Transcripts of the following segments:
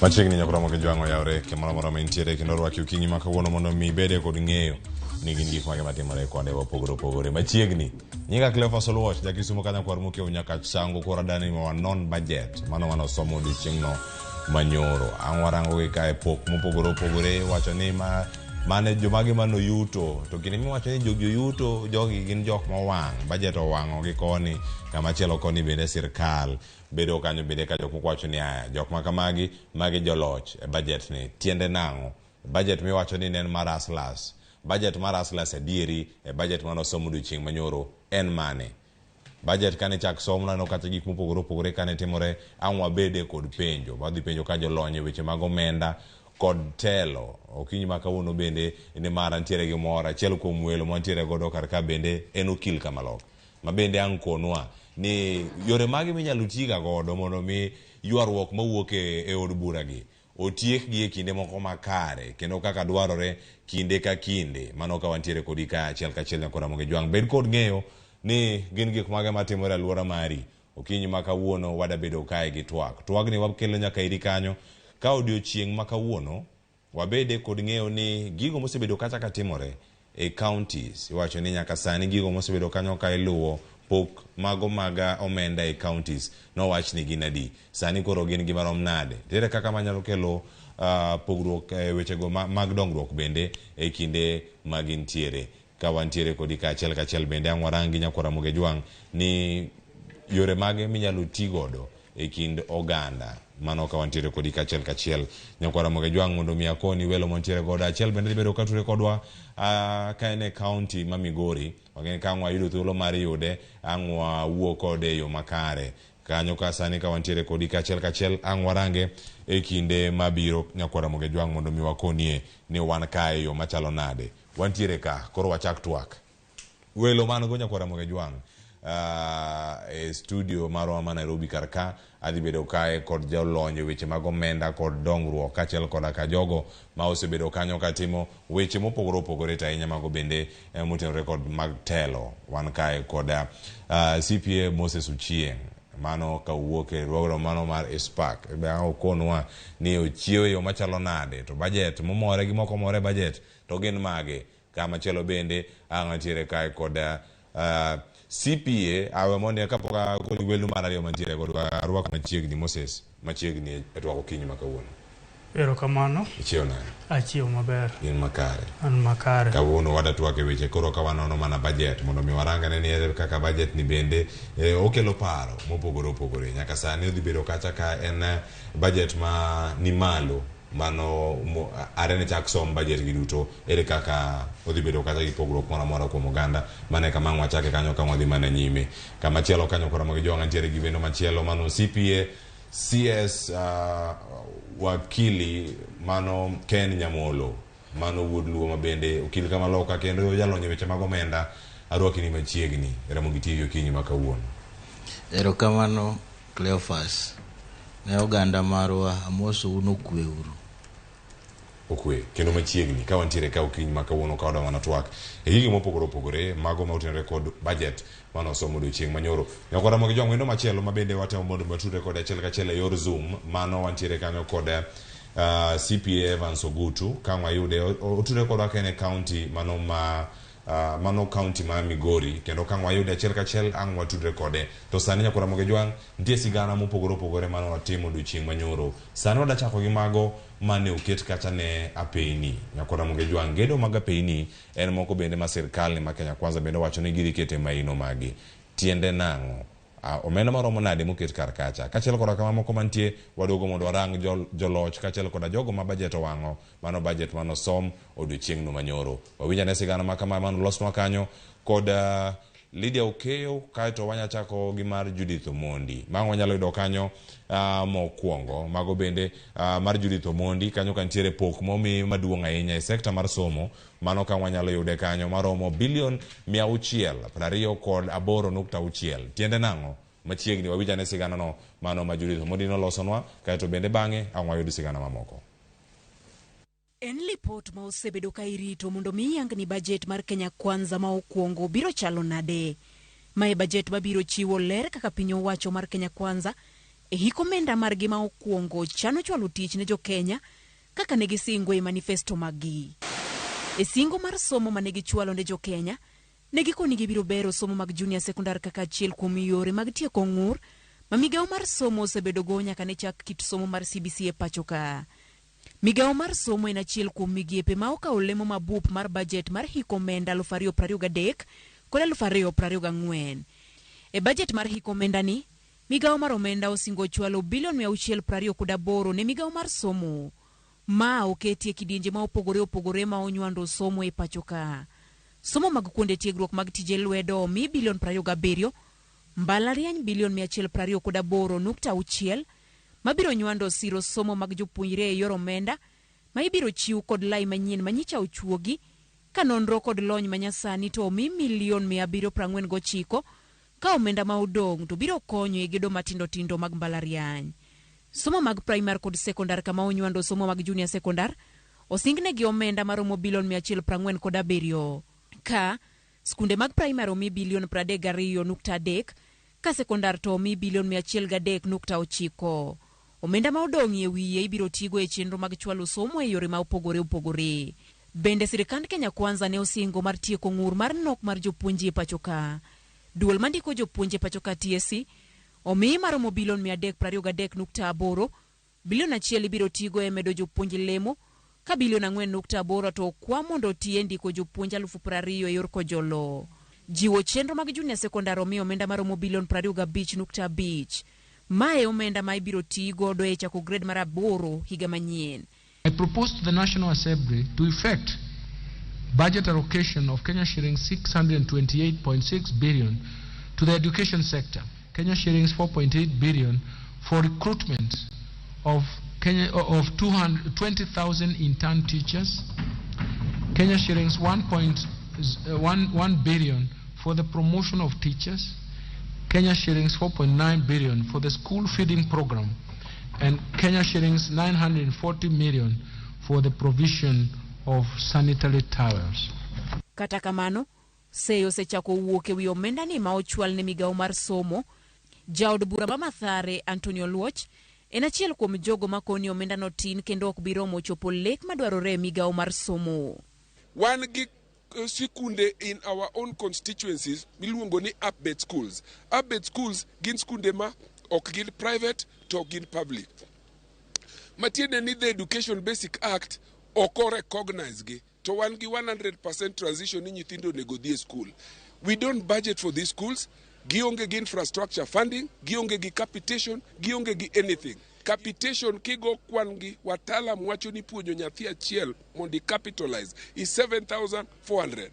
Machiegni nyakura moke jwango yaure ke moro mentiere kendo rwaki ukinyi makawuono mondo mi bede kod ng'eyo ni gin gik mage matimore kode wapogore machiegni nyinga Cleophas Oluoch jakisumo kanya kwar muke unyaka chango kora dani wa non budget mano somo odiochieng'no manyoro ang'warango gi kae pok mopogore wacho ni mane jomage mano yuto to kini miwacho ni jogi yuto jogi gin jok mowang' budget owang'o gi koni kama chielo koni bende sirkal bedo kanyo bende ka jok mokwacho ni aya jok makamagi magi joloch e budget ni tiende nang'o budget miwacho ni nen mar aslas budget mar aslas adieri e budget mano somo odiochieng' manyoro en mane budget kane chak somna no kata gik mopogore kane timore ang'wa bede kod penjo wadhi penjo ka jolony weche mag omenda kod telo okinyi makawuono bende ne mara ntiere gi mora achiel kuom welo mantiere godo karka bende en okil Kamalok ma bende ang' konwa ni yore magi minyalo tiga godo mondo mi ywaruok mawuok e od bura gi otiek gi e kinde moko makare kendo kaka dwarore kinde ka kinde mano ka wantiere kodi ka achiel kachiel nyakora moge jwang' bed kod ng'eyo ni gin gik mage matimore e alwora mari okinyi makawuono wada bedo kae gi twagni wakelo nyaka iri kanyo ka odiochieng' makawuono wabede kod ng'eyo ni gigo mosebedo kacha ka timore e counties iwacho ni nyaka sani gigo mosebedo kanyo ka iluwo pok mago maga omenda e counties no wach ni gin adi sani koro gin gimarom nade tere kaka manyalo kelo pogruok weche go mag dongruok bende e kinde magintiere ka wantiere kodi ka achiel bende ang'warangi nyakwara moge jwang' ni yore mage minyalo ti godo e kind oganda mano ka wantiere kodi ka achiel nyakwara moge jwang' mondo mi akoni welo montiere godo achiel bende bedo kature kodwa ka ene county ma Migori wang'e ka ang'wa yudo thuolo mar yude ang'wa wuo kode yo makare kanyo ka sani ka wantiere kodi ka achiel ang'warange e kinde mabiro nyakwara moge jwang' mondo mi wakonie ni wan kae yo machalo nade wantiere ka koro wachak twak welo man go nyakwara moge jwang' e studio marwa ma Nairobi karka adhi bedo kae kod jolony weche mag omenda kod dongruok kachiel koda ka jogo ma osebedo kanyo katimo weche mopogore ahinya mago bende motenore kod mag telo wan kae koda CPA Moses Uchieng mano ka wuok e rwogro mano mar Spark be okonwa ni ochiewo yo machalo nade to budget momore gi moko more budget to gin mage kama chielo bende ang'atiere kae koda CPA awe monde kapoka welu mar ariyo mantiere godo arwako machiegni Moses machiegni e twako kinyi makawuono ero kamano ichiewo nade achiewo maber in makare an makare kawuono wada twake weche koro ka wanono mana budget mondo mi waranga ni kaka budget ni bende okelo paro mopogore nyaka sani odhi bedo kacha ka en budget ma ni malo mano arene chak som budget gi duto ere kaka odhi bedo kata gi pogruok moro kuom oganda mane kama ng'wachake kanyo ka wadhi mana nyime kama chielo kanyo kora magi jwang' ntiere gi bendo machielo mano CPA CS wakili mano Ken Nyamolo mano wuod luo mabende okil Kamaloka kendo jalonye weche mag omenda arwaki ni machiegni Ramogi TV okinyi makawuono ero kamano Cleophas ne oganda marwa amoso uno kweuru okwe kendo machiegni ka wantiere ka okinyi makawuono ka wadwa twak e gigi mopogore mago mautenore kod budget mano somo odiochieng' manyoro nyakwara mogi jwang' wendo machielo mabende watemo mondo mature kod achiel kachiel e yor Zoom mano wantiere kanyo kod CPA Evans Ogutu ka wayude oture kodwa ka ene county mano county ma Migori kendo ka wayude achiel kachiel ang' watudre kode to sani nyakwara moge jwang' nitie sigana mopogore mano watimo odiochieng' manyoro sani wada chako gi mago mane oket kacha ne apeini nyakwara moge jwang' gedo mag apeini en moko bende ma sirkal ma Kenya Kwanza bende wacho ni gidhi kete maino magi tiende nang'o omenda maromo nade moket kar kacha kachiel koda kama moko mantie wadogo mondo warang joloch kachiel koda jogo ma budget owang'o mano budget mano som odiochieng' no manyoro wawinja ne sigana makama mano losnwa kanyo koda Lydia Okeyo kaeto wanya chako gi mar Judith Omondi ma wanyalo yudo kanyo mokwongo mago bende mar Judith Omondi kanyo kantiere pok momi maduong' ahinya e sekta mar somo mano ka wanyalo yude kanyo maromo bilion 628.6 tiende nang'o machiegni wawinja ne sigana no mano ma Judith Omondi nolosonwa kaeto bende bang'e ang'wa yudi sigana mamoko En lipot ma osebedo ka irito mondo mi yang ni budget mar Kenya Kwanza ma okwongo biro chalo nade. Mae budget mabiro chiwo ler kaka piny owacho mar Kenya Kwanza E hiko omenda margi ma okuongo chano chwalo tich ne jo Kenya kaka ne gisingo e manifesto magi. E singo mar somo mane gichwalo ne jo Kenya, ne gikoni gibiro bero somo mag junior sekondar kaka achiel kuom yore mag tieko ng'ur ma migawo mar somo osebedo go nyaka ne chak kit somo mar CBC e pacho ka. Migawo mar somo en achiel kuom migiepe ma okawo lemo mabup mar bajet mar hiko omenda 2023 kod 2024. E bajet mar hiko omenda ni, migawo mar omenda osingo chwalo bilion 628 ne migawo mar somo, ma oketie kidienje ma opogore ma onywando somo e pacho ka. Somo mag kuonde tiegruok mag tije lwedo mi bilion 27, mbalariany bilion 128.6, mabiro nywando siro somo mag jopuonjre e yor omenda, ma ibiro chiw kod lai manyien manyicha ochuogi, ka nonro kod lony manyasani to mi milion 749, ka omenda ma odong' to biro konyo e gedo matindo mag mbalariany. Somo mag primary kod sekondar kama onywando somo mag junior sekondar, osingne gi omenda maromo bilion 147, ka skunde mag primary omi bilion 32.3, ka sekondar to omi bilion 103.9. Omenda ma odong' e wiye ibiro tigo e chenro mag chwalo somo e yore ma opogore. Bende sirikand Kenya Kwanza ne osingo mar tieko ng'ur mar nok mar jopuonji e pacho ka. Duol mandiko jopuonje pacho ka TSC omi maromo bilion 323.8, bilion 1 ibiro tigo e medo jopuonji lemo, ka bilion 4.8 to kwa mondo tie ndiko jopuonj 20,000 e yor kojolo. Jiwo chenro mag junior sekondar omi omenda maromo bilion 25.5. Mae omenda ma ibiro tigo do e chako grade mar 8 higa manyien. I propose to the National Assembly to effect budget allocation of Kenya shillings 628.6 billion to the education sector, Kenya shillings 4.8 billion for recruitment of 20,000 intern teachers, Kenya shillings 1 billion for the promotion of teachers, Kenya shillings 4.9 billion for the school feeding program, and Kenya shillings 940 million for the provision of sanitary towels. Kata kamano, seyo sechako wuok e wi omenda ni ma ochwal ne migawo mar somo. Jaod bura ma Mathare Antonio Luoch en achiel kuom jogo makoni omenda no tin kendo ok biromo chopo lek madwarore e migawo mar somo. Wan gi sikunde in our own constituencies miluongo ni upbed schools. Upbed schools gin skunde ma ok gin private to gin public. Matiende ni the Education Basic Act oko recognize gi to wan gi 100% transition ni nyithindo nego dhi e school. We don't budget for these schools. Gionge gi infrastructure funding, gionge gi capitation, gionge gi anything. Capitation kigo kwan gi watalam wacho ni puonjo nyathi achiel mondi capitalize is 7,400.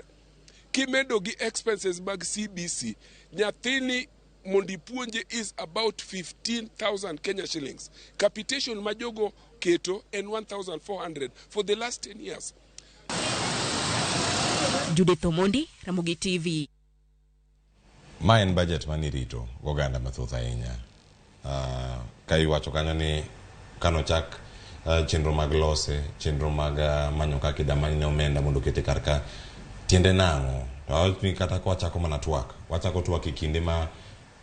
Kimedo gi expenses mag CBC, nyathini mondi puonje is about 15,000 Kenya shillings. Capitation majogo keto en 1,400 for the last 10 years. Judith Omondi, Ramogi TV. Ma en budget manirito oganda mathoth ahinya. Ka iwacho kanyo ni kano chak chenro mag lose, chenro mag manyo kaka idamane omenda mondo kete karka tiende nang'o. To ni kata ko wachako mana twak, wachako twak e kinde ma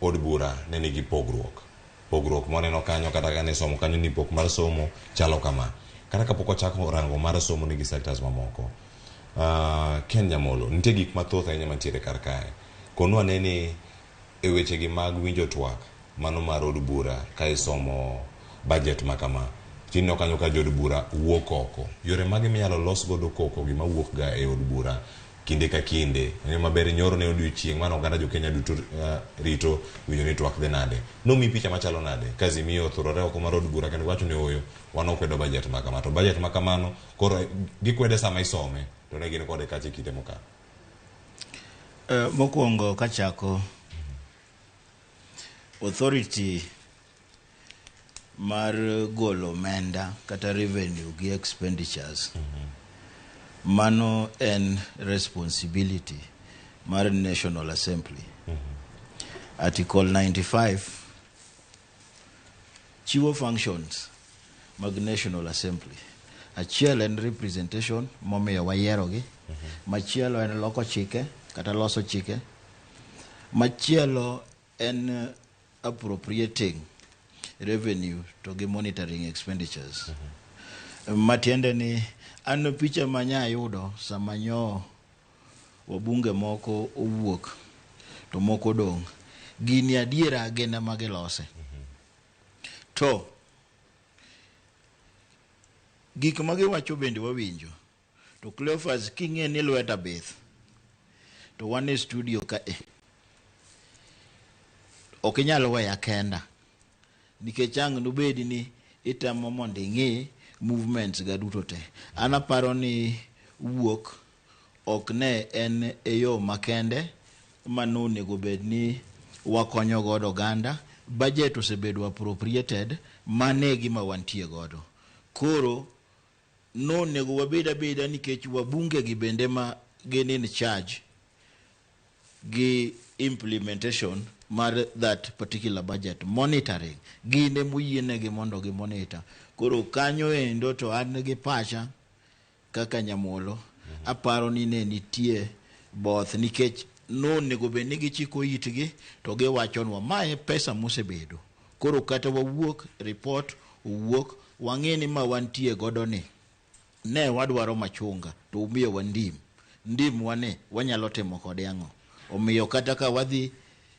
od bura ne nigi pogruok moneno kanyo kata kane somo kanyo ni pok mar somo chalo kama. Kata kapok wachako rango mar somo nigi sectors mamoko. Kenya molo nitie gik mathoth ahinya mantiere kar kae. Konwa nene e weche gi mag winjo twak mano mar od bura ka isomo budget makama. Tinno kanyo ka jod bura wuok oko. Yore mage minyalo los godo koko gima wuok ga e od bura kinde ka kinde. Ne maber nyoro ne odiochieng' mano oganda jo Kenya duto rito winjo ni twak de nade. No mi picha machalo nade. Kazi miyo thurore oko mar od bura kendo wacho ni oyo wano kwedo budget makama. To budget makamano koro gikwede sama isome to ne gin kode kache kite moka. Mokwongo kachako authority mar golo omenda kata revenue gi expenditures mano en responsibility mar National Assembly. Article 95 chiwo functions mag National Assembly. Achiel en representation momiyo wayiero gi, machielo en loko chike kata loso chike, machielo en appropriating revenue to gi monitoring expenditures. Matiende ni ano picha manya yudo samanyo wabunge moko owuok to moko dong. Gini adiera gena magilose. To gik magiwacho bende wawinjo. To Cleophas king'e ni lweta bith. To wane studio ka ok inyalo weya kenda. Nikech ang' nubedi ni itamo mondo ing'e movements ga duto te. Anaparo ni wuok ok ne en eyo makende manonego bed ni wakonyo godo oganda. Budget osebedo appropriated mane gima wantie godo. Koro nonego wabeda beda nikech wabunge gi bende ma gin in charge gi implementation mar that particular budget monitoring gine muyiene gi mondo gi monitor. Koro kanyo endo to an gi pacha kaka nyamolo aparo ni ne nitie both nikech nonego bed ni gichiko itgi to giwachonwa mae pesa mosebedo. Koro kata wawuok report owuok wang'eni ma wantie godo ni ne wadwaro machunga to umiyo wandim wane wanyalo timo kode ang'o. Omiyo kata ka wadhi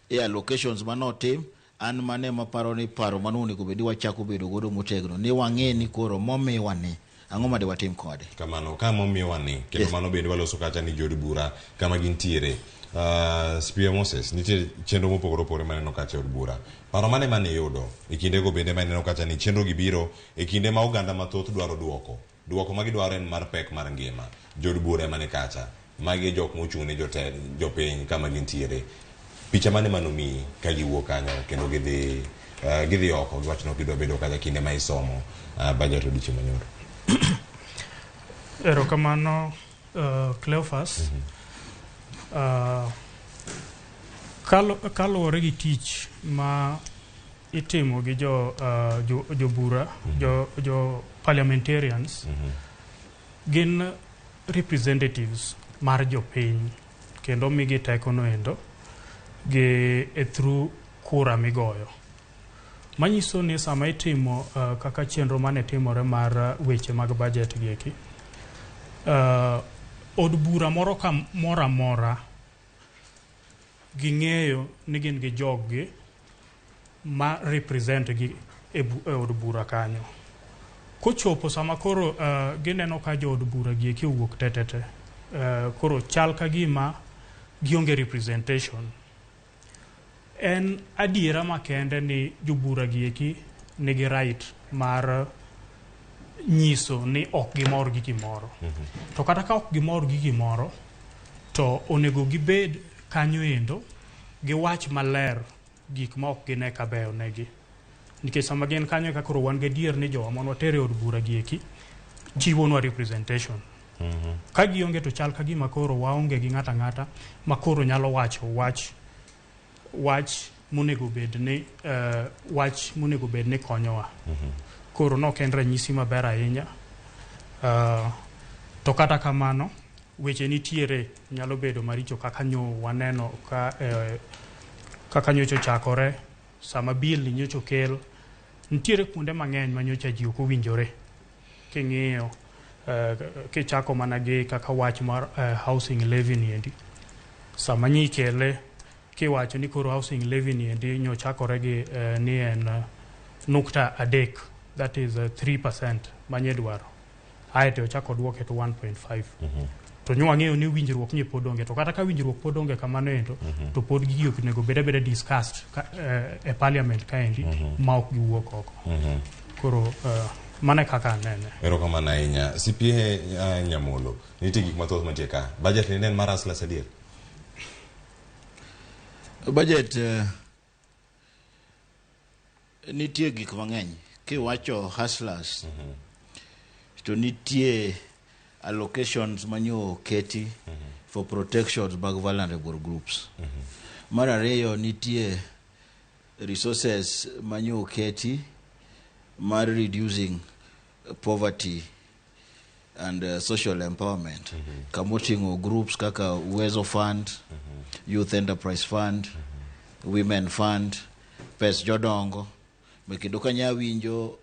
e allocations manotim an mane maparo ni paro manonego bed ni wachako bedo godo motegno ni wang'eni koro momiwa ni ang'o ma de watim kode. Kamano ka momiwa ni kendo mano bende waloso kacha ni jod bura kama gintiere. Spear Moses nitie chenro mopogore opogore maneno kacha od bura. Paro mane yudo e kinde go bende maneno kacha ni chenro gibiro e kinde ma oganda mathoth dwaro duoko ma gidwaro en mar pek mar ngima. Jod bura mane kacha magi jok mochung' ne jopiny kama gintiere. Picha mane manomi ka giwuok kanyo kendo gidhi oko giwacho ni gidwa bedo kacha kinde ma isomo budget odiochieng' manyoro. Erokamano Cleophas. Kaluwore gi tich ma itimo gi jo bura, jo parliamentarians, gin representatives mar jopiny kendo migi tekono endo gi through kura migoyo. Manyiso ni sama itimo kaka chenro mane timore mar weche mag budget gi eki, od bura moro ka mora ging'eyo ni gin gi joggi ma represent gi e od bura kanyo. Kochopo sama koro gineno ka jo od bura gi eki owuok tetete, koro chal ka gima gionge representation. En adiera makende ni jobura gi eki nigi right mar nyiso ni ok gimor gi gimoro. To kata ka ok gimor gi gimoro, to onego gibed kanyo endo gi wach maler gik ma ok gine ka beyo negi. Nikech sama gin kanyo ka koro wan gadier ni jowa mon watere od bura gi eki chiwonwa representation. Ka gionge to chal ka gima koro waonge gi ng'ata ng'ata ma koro nyalo wacho wach monego bed ni konyowa. Koro no en ranyisi maber ahinya. To kata kamano weche nitiere nyalo bedo maricho kaka nyo waneno kaka nyocho chakore sama bill ni nyocho kel nitiere kuonde mang'eny ma nyocha ji ok owinjore king'iyo kichako mana gi kaka wach mar housing levy ni endi sama nyikele kiwacho ni koro housing levy ni endi nyochakore gi ni en nukta adek, that is 3% manye dwaro aeto ochako duoke to 1.5. To nyo wang'eyo ni winjruok ni pod onge, to kata ka winjruok pod onge kamano endo to pod gigo nego bede discussed e parliament ka endi ma ok giwuok oko. Koro mane kaka nene. Erokamano ahinya. CPA Nyamolo, nitie gik mathoth mantie ka. Budget ni en mar Hustlers adier? Budget nitie gik mang'eny. Kiwacho Hustlers to nitie allocations manyo keti for protections by vulnerable groups. Mar ariyo nitie resources manyo keti mar reducing poverty and social empowerment. Kamotingo groups kaka Uwezo Fund, Youth Enterprise Fund, Women Fund, Pes Jodongo, kendo kanya winjo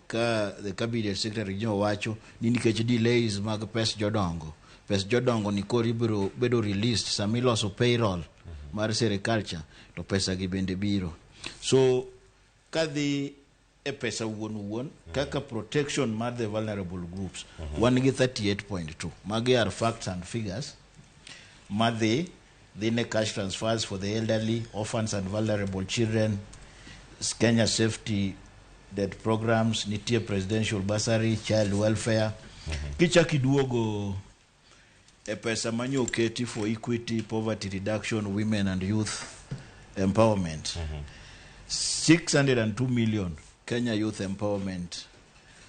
ka the cabinet secretary jo wacho ni nikech delays mag pes jodongo ni koro ibiro bedo released sama iloso payroll mar sericulture to pesa gi bende biro. So kadhi e pesa wuon kaka protection mar the vulnerable groups wan gi 38.2 magi are facts and figures madhi ne cash transfers for the elderly, orphans and vulnerable children, Kenya safety debt programs, nitie presidential bursary, child welfare. Kichaki duogo e pesa manyo keti for equity, poverty reduction, women and youth empowerment. 602 million Kenya Youth Empowerment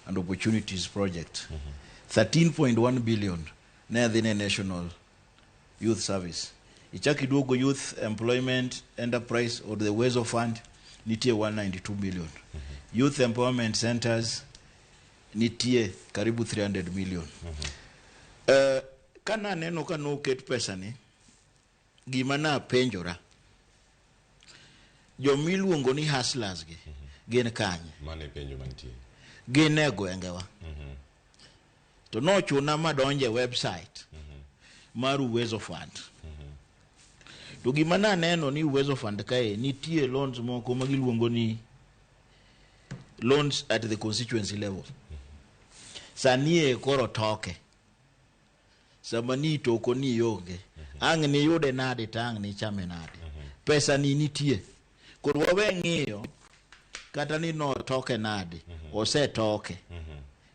and Opportunities Project. 13.1 billion na the National Youth Service. Ichaki duogo Youth Employment Enterprise or the Wezo Fund nitie 192 million. Youth Empowerment Centers nitie karibu 300 million. Kana neno kano ket pesa ni gima na penjora jo miluongo ni hustlers gi gin kanye mane penjo mantie gin e gwengewa to no chuna madonje website mar Uwezo Fund to gima na neno ni Uwezo Fund kae nitie loans moko magiluongo ni loans at the constituency level. Sanie koro toke samani toko ni yonge ang ni yude nade tang ni chame nade pesa ni nitie koro wawe ng'iyo kata ni no toke nade ose toke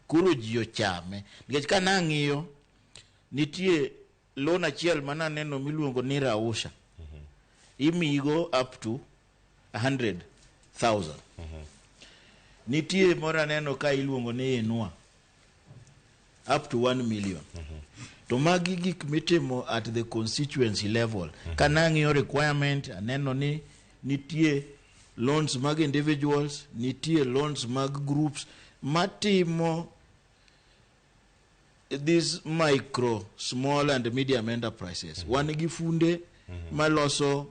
kuro jiyo chame nikech kana ng'iyo nitie loan achiel mana neno miluongo ni Rausha imigo up to 100,000 nitie mora neno ka iluongo ni Inua up to 1 million. To magi gik mitimo at the constituency level. Kana ng'iyo requirement aneno ni nitie loans mag individuals, nitie loans mag groups matimo these micro, small and medium enterprises. Wan gi funde maloso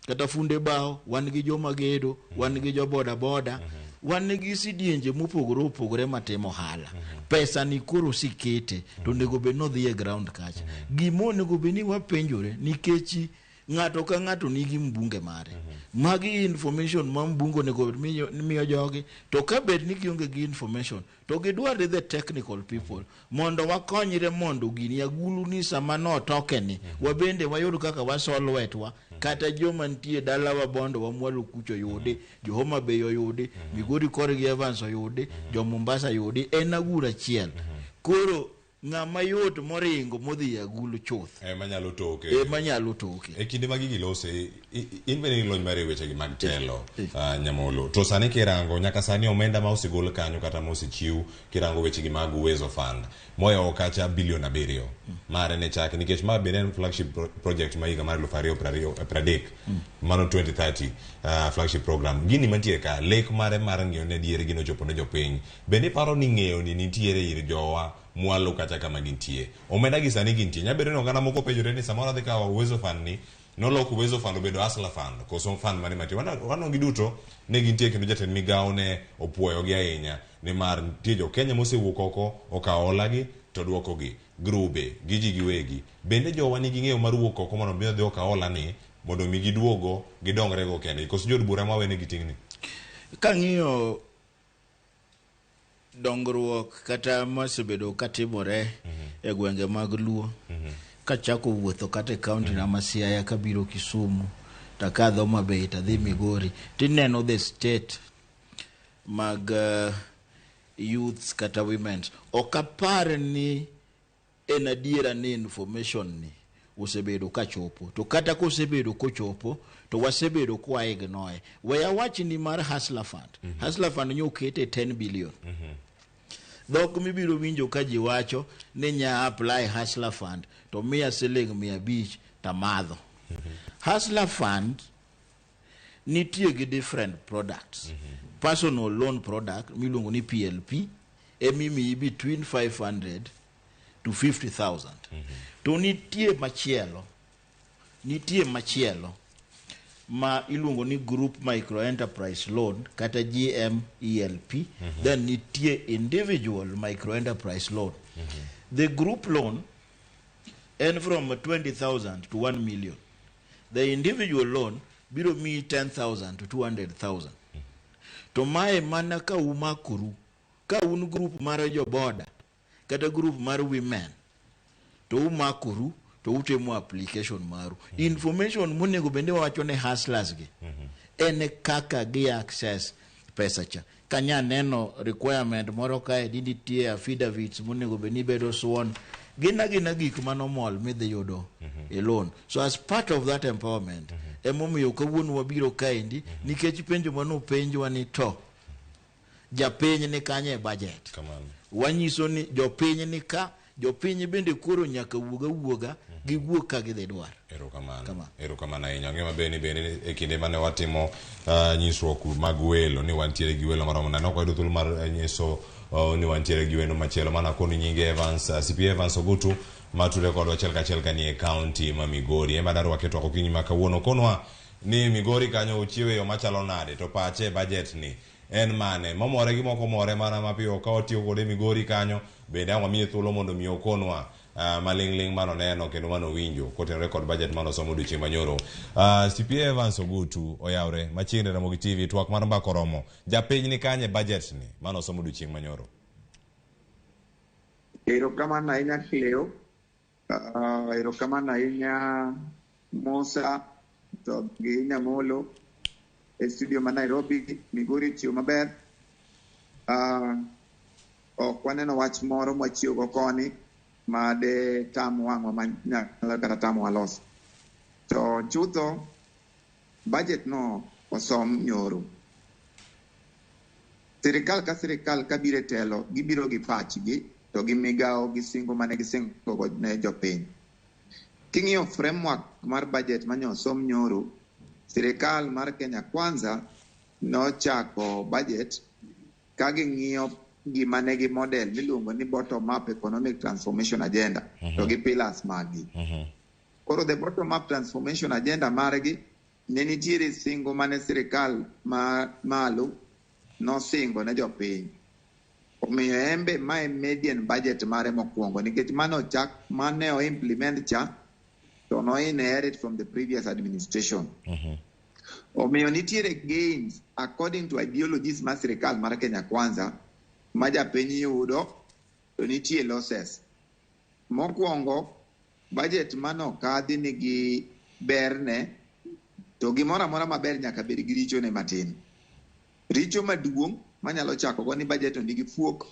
kata funde bao, wan gi joma gedo, wan gi jo boda boda, wan gi sidienje mopogore matimo hala. Pesa ni koro sikete to nego be no dhi e ground kacha. Gimo nego be ni wapenjore nikech ng'ato ka ng'ato nigi mbunge mare. Magi information ma mbungo nego miyo jogi to ka bed ni gionge gi information to gidwar the technical people mondo wakonyre mondo gini agulu ni sama no tokeni wabende wayud kaka wasol wetwa kata joma ntie dala wa bondo wa mwalo kucho yude jo Homa Bay yude Migori Korgi Evans yude jo Mombasa yude en agura chiel koro ng'ama yot moringo modhi agulu chuth manyalo toke manyalo toke e kinde magi gilose in bende lony mare weche gi mag telo nyamolo to sani kirango nyaka sani omenda ma osigol kanyo kata ma osichiw kirango weche gi mag Uwezo Fund moyo kacha bilion 7 mare ne chake nikech ma benen flagship project ma higa mar 2030 mano 2030 flagship program gini mantie ka lek mare mar ng'iyo ne diere gino chopo ne jopiny bende paro ni ng'eyo ni nitiere ir jowa mwalo kata kama gintie omenda gi sani gintie nyabedo no gana moko penjore ni samora de ka Uwezo Fund ni no loko Uwezo Fund obedo Hustler Fund koso fund mane mati wano giduto ne gintie kendo jatend migao ne opuoyo gi ahinya ni mar tie jo Kenya mosewuok oko okaola gi to duoko gi grube giji giwegi bende jo wani gi ng'eyo mar wuok oko mondo mi dhi okaola ni mondo mi giduogo gidongre go kende koso jod bura mawene gitingni kang'iyo dongruok kata mosebedo katimore e gwenge mag Luo kachako wuotho kata county na Siaya kabiro Kisumu takadho Homa Bay tadhi Migori tineno the state mag youths kata women's okapar ni en adiera ni information ni osebedo kachopo to kata kosebedo kochopo to wasebedo kwa ignoe weya wachi ni mar Hustler Fund nyokete 10 billion dhok mibiro winjo ka ji wacho ni nya apply Hustler Fund to miya siling 500 tamadho Hustler Fund nitie gi different products personal loan product miluongo ni PLP emimi between 500 to 50,000 to nitie machielo ma iluongo ni group micro enterprise loan kata GMELP, then nitie individual micro enterprise loan. The group loan and from 20,000 to 1 million. The individual loan biro me 10,000 to 200,000. To mae mana ka umakuru, ka un group mara jo border, kata group mara women, to umakuru, to utemu application maru. Information monego bende wacho ne hustlers gi. Ene kaka gi access pesa cha. Kanya neno requirement moro kae nitie affidavits monego bende bedo sworn. Gina gik manomol midhi yudo a loan. So as part of that empowerment, emomiyo kawuono wabiro kaendi nikech penjo mano penjwa ni to japiny ni kanye e budget. Wanyiso ni jopiny ni ka, jopiny bende koro nyaka wuoga giwuok ka gidhi dwar. Erokamano ahinya. Ng'e maber bende e kinde mane watimo nyisruok mag welo ni wantiere gi welo maromo nade, ok wayudo thuolo mar nyiso ni wantiere gi welo machielo mana koni nyinge Evans, CP Evans Ogutu matudore kodwa achiel kachiel kanie county ma Migori. Ema daro waketo okinyi ma kawuono konwa ni Migori kanyo ochiewe yo machalo nade, to pache budget ni en mane, momore gi moko more mana mapiyo ka otiyo kode Migori kanyo. Bende ang' wamiye thuolo mondo mi okonwa maling'ling mano neno kendo mano winjo kotenore kod budget mano somo odiochieng' manyoro. CP Evans Ogutu oyawre machiegni Ramogi TV, twak mar mbako romo japiny ni kanye budget ni mano somo odiochieng' manyoro. Erokamano ahinya Cleo, erokamano ahinya Musa to gi Nyamolo e studio ma Nairobi. Migori chiwo maber. Ok waneno wach moro mwachiwo go koni ma de tam wang'wa ma nyalo kata tamo walos. To chutho budget no osom nyoro. Sirikal ka sirikal ka bire telo gibiro gi pachgi to gi migawo gi singo mane gisingo go ne jopiny. King'iyo framework mar budget manyo som nyoro, sirikal mar Kenya Kwanza nochako budget ka ging'iyo gima ne gi model miluongo ni bottom up economic transformation agenda to gi pillars magi. Koro the bottom up transformation agenda margi ne nitiere singo mane sirikal malo no singo ne jopiny. Omiyo embe mae median budget mare mokwongo nikech mane o implement cha to no inherit from the previous administration. Omiyo nitiere gains according to ideologies ma sirikal mar Kenya Kwanza ma japiny yudo, to nitie losses. Mokwongo budget mano kadhi nigi berne, to gimoro amora maber nyaka bed gi richo ne matin. Richo maduong' manyalo chako go ni budget nigi fuok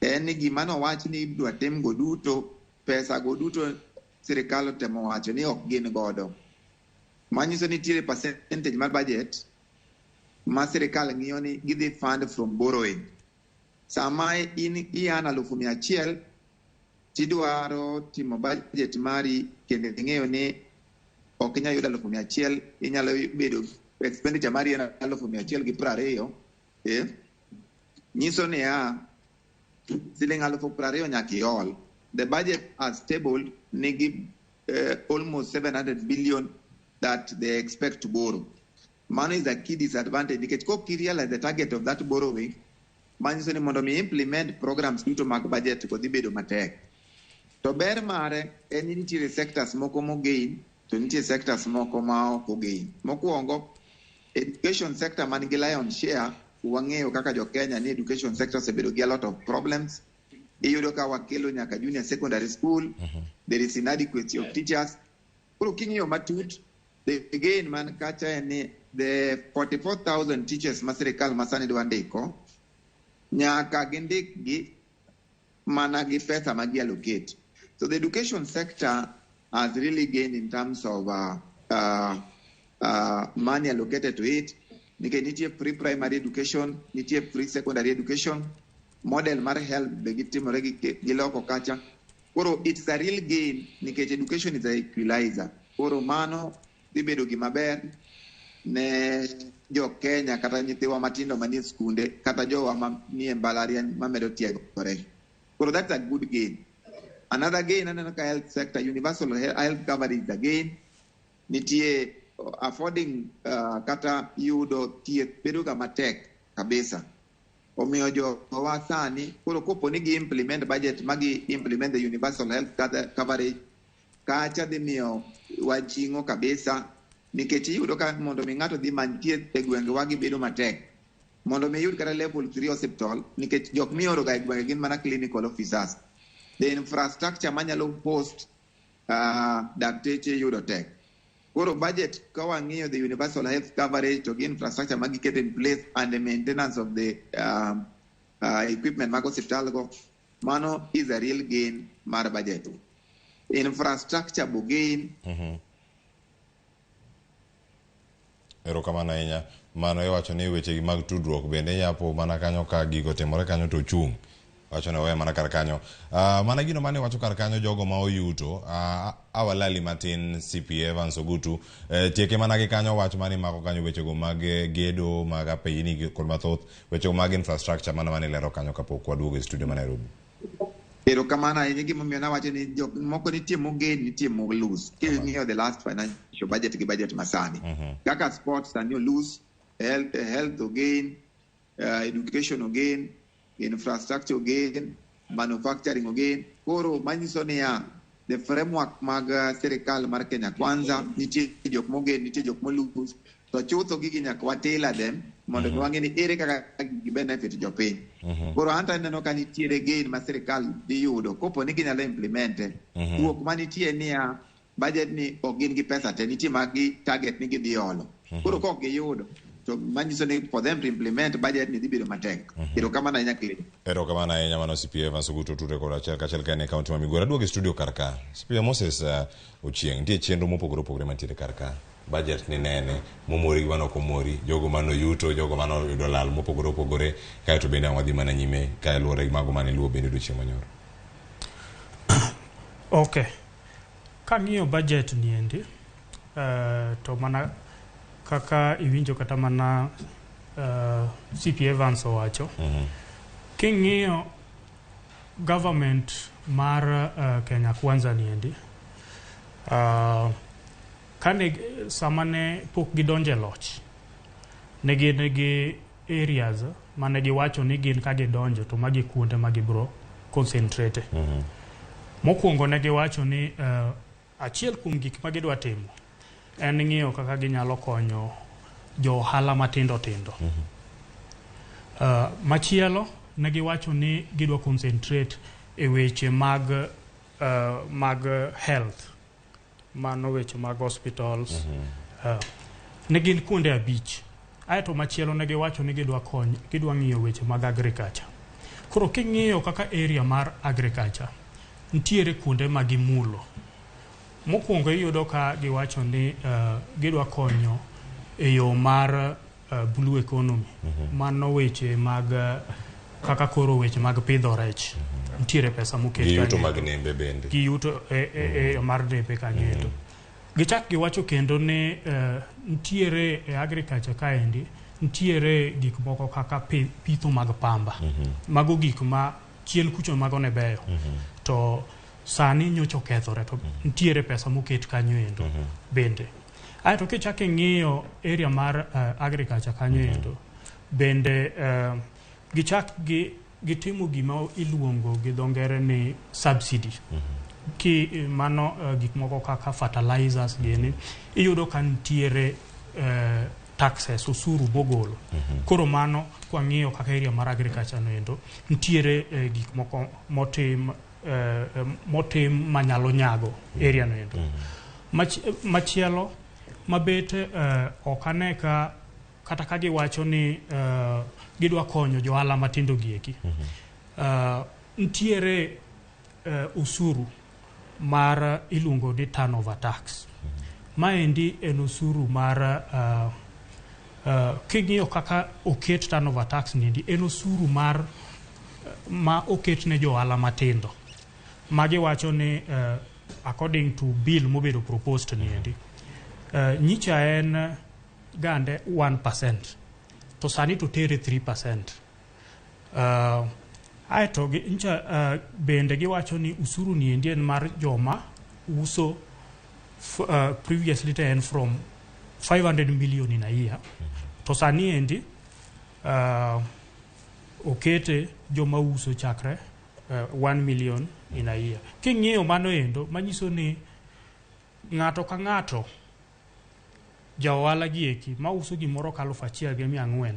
en ni gima nowach ni idwa tim go duto, pesa go duto sirikal temo wacho ni ok gin godo. Manyiso ni nitiere percentage mar budget ma sirikal ng'iyo ni gidhi fund from borrowing. Sama in ian 100,000 tidwaro timo budget mari kendo ing'eyo ni ok inyalo yudo 100,000, inyalo bedo expenditure mari en 120,000. Nyiso ni siling 20,000 nyaka iol. The budget has tabled nigi almost 700 billion that they expect to borrow. Money is a key disadvantage because if you realize the target of that borrowing, manyiso ni mondo mi implement programs duto mag budget ko dhi bedo matek. To ber mare en ni nitiere sectors moko mogain to nitiere sectors moko ma ok ogain. Mokwongo, education sector man gi lion share, wang'eyo kaka jo Kenya ni education sector osebedo gi a lot of problems. Iyudo ka wakelo nyaka junior secondary school, there is inadequacy of teachers. Koro king'iyo matut, the gain man kacha en ni the 44,000 teachers ma sirikal masani dwa ndiko nyaka gindik gi mana gi pesa ma gi allocate. So the education sector has really gained in terms of money allocated to it. Nitie pre-primary education, nitie pre-secondary education, model mar health be gitimore gi loko kacha. Koro it's a real gain nikech education is a equalizer. Koro mano dhi bedo gima ber ne jo Kenya kata nyithiwa matindo manie skunde kata jowa manie mbalariany mamedo tiegore. Koro that's a good gain. Another gain aneno ka health sector, universal health coverage is a gain. Nitie affording kata yudo thieth bedo ga matek kabisa. Omiyo jo wasani koro kopo ni gi implement budget magi implement the universal health coverage kacha dhi miyo wachingo kabisa nikech iyudo ka mondo mi ng'ato dhi many thieth e gwenge wagi bedo matek mondo mi yud kata level 3 hospital nikech jok mioro ga e gwenge gin mana clinical officers. The infrastructure manyalo post dakteche yudo tek. Koro budget ka wang'iyo the universal health coverage to infrastructure magi keto in place and the maintenance of the equipment mag hospital go, mano is a real gain mar budget. Infrastructure bo gain. Erokamano ahinya. Mano iwacho ni weche mag tudruok bende nyapo mana kanyo ka gigo timore kanyo to chung'. Wacho ne we mana kar kanyo. Mana gino mane wacho kar kanyo jogo ma oyuto. Awalali matin CP Evans Ogutu. Tieke mana gi kanyo wacho mani mako kanyo weche go mag gedo, mag apeyini kod mathoth. Weche go mag infrastructure mana mani lero kanyo kapok waduogo e studio ma Nairobi. Erokamano ahinya gimomiyo nawacho ni jok moko nitie mogen nitie molus. King'iyo the last financial budget gi budget masani. Kaka sports and you lose, health again, education again, infrastructure again, manufacturing again. Koro manyiso niya the framework mag serikal mar Kenya Kwanza nitie jok mogen nitie jok molus. To chutho gigi nyaka watela them mondo wang'e ni ere kaka gi benefit jopiny. Koro anta neno ka nitiere gain ma sirikal dhi yudo kopo ni ginyalo implemente. Wuok manitie niya budget ni ok gin gi pesa te nitie magi target ni gidhi olo. Koro kok giyudo to manyiso ni for them to implement budget ni dhi bedo matek. Erokamano ahinya Kenya. Erokamano ahinya mano CP Evans Ogutu tutre kod achiel kachiel ka ne kaunti ma Migori. Aduogo e studio kar ka. CP Moses Ochieng' nitie chenro mopogore opogore mantiere kar ka. Budget ni nene, momori gi mano komori, jogo mano yuto, jogo mano yudo lal mopogore opogore, kae to bende wadhi mana nyime, kae luwore gi mago mane luwo bende odiochieng' manyoro. Okay. Kang'iyo budget ni endi, to mana kaka iwinjo kata mana CP Evans owacho, king'iyo government mar Kenya Kwanza ni endi, kane samane pok gidonje loch ne gin gi areas mane giwacho ni gin ka gidonjo to magi kuonde magi bro concentrate. Mokwongo ne giwacho ni achiel kuom gik ma gidwa timo en ng'iyo kaka ginyalo konyo jo ohala matindo tindo. Machielo ne giwacho ni gidwa concentrate e weche mag health, mano weche mag hospitals. Ne gin kuonde abich. Aeto machielo ne giwacho ni gidwa ng'iyo weche mag agriculture. Koro king'iyo kaka area mar agriculture ntiere kuonde magimulo. Mokwongo iyudo ka giwacho ni gidwa konyo e yo mar blue economy. Mano weche mag kaka koro weche mag pidho rech. Ntiere pesa moket kanyo. Giyuto mag nembe bende. Giyuto mar nembe kanyo. Gichak giwacho kendo ni ntiere e agriculture kaendi, ntiere gik moko kaka pitho mag pamba. Mago gik ma chiel kucho mago ne beyo. To sani nyocha okethore to ntiere pesa moket kanyo endo bende. Aeto kichak ing'iyo area mar agriculture kanyo endo, bende gichak gitimo gima iluongo gi dho ngere ni subsidy. Ki mano gik moko kaka fertilizers gini iyudo ka ntiere taxes osuru mogolo. Koro mano kwang'iyo kaka area mar agriculture no endo ntiere gik moko motim manyalo nyago area no endo. Machielo mabet okane ka kata ka giwacho ni gidwa konyo jo ohala matindo gieki. Ntiere usuru mar iluongo ni turnover tax. Maendi en usuru mar king'iyo kaka oket turnover tax niendi en usuru mar ma oket ne jo ohala matindo. Magi wacho ni according to bill mobedo proposed niendi, nyicha en gande 1%. To sani to tere 3%. Aeto nyicha bende giwacho ni usuru niendi en mar joma uso previously to en from 500 million in a year. To sani endi okete joma uso chakre 1 million in a year. King'iyo mano endo manyiso ni ng'ato ka ng'ato jaohala gieki ma uso gimoro kalo 1,400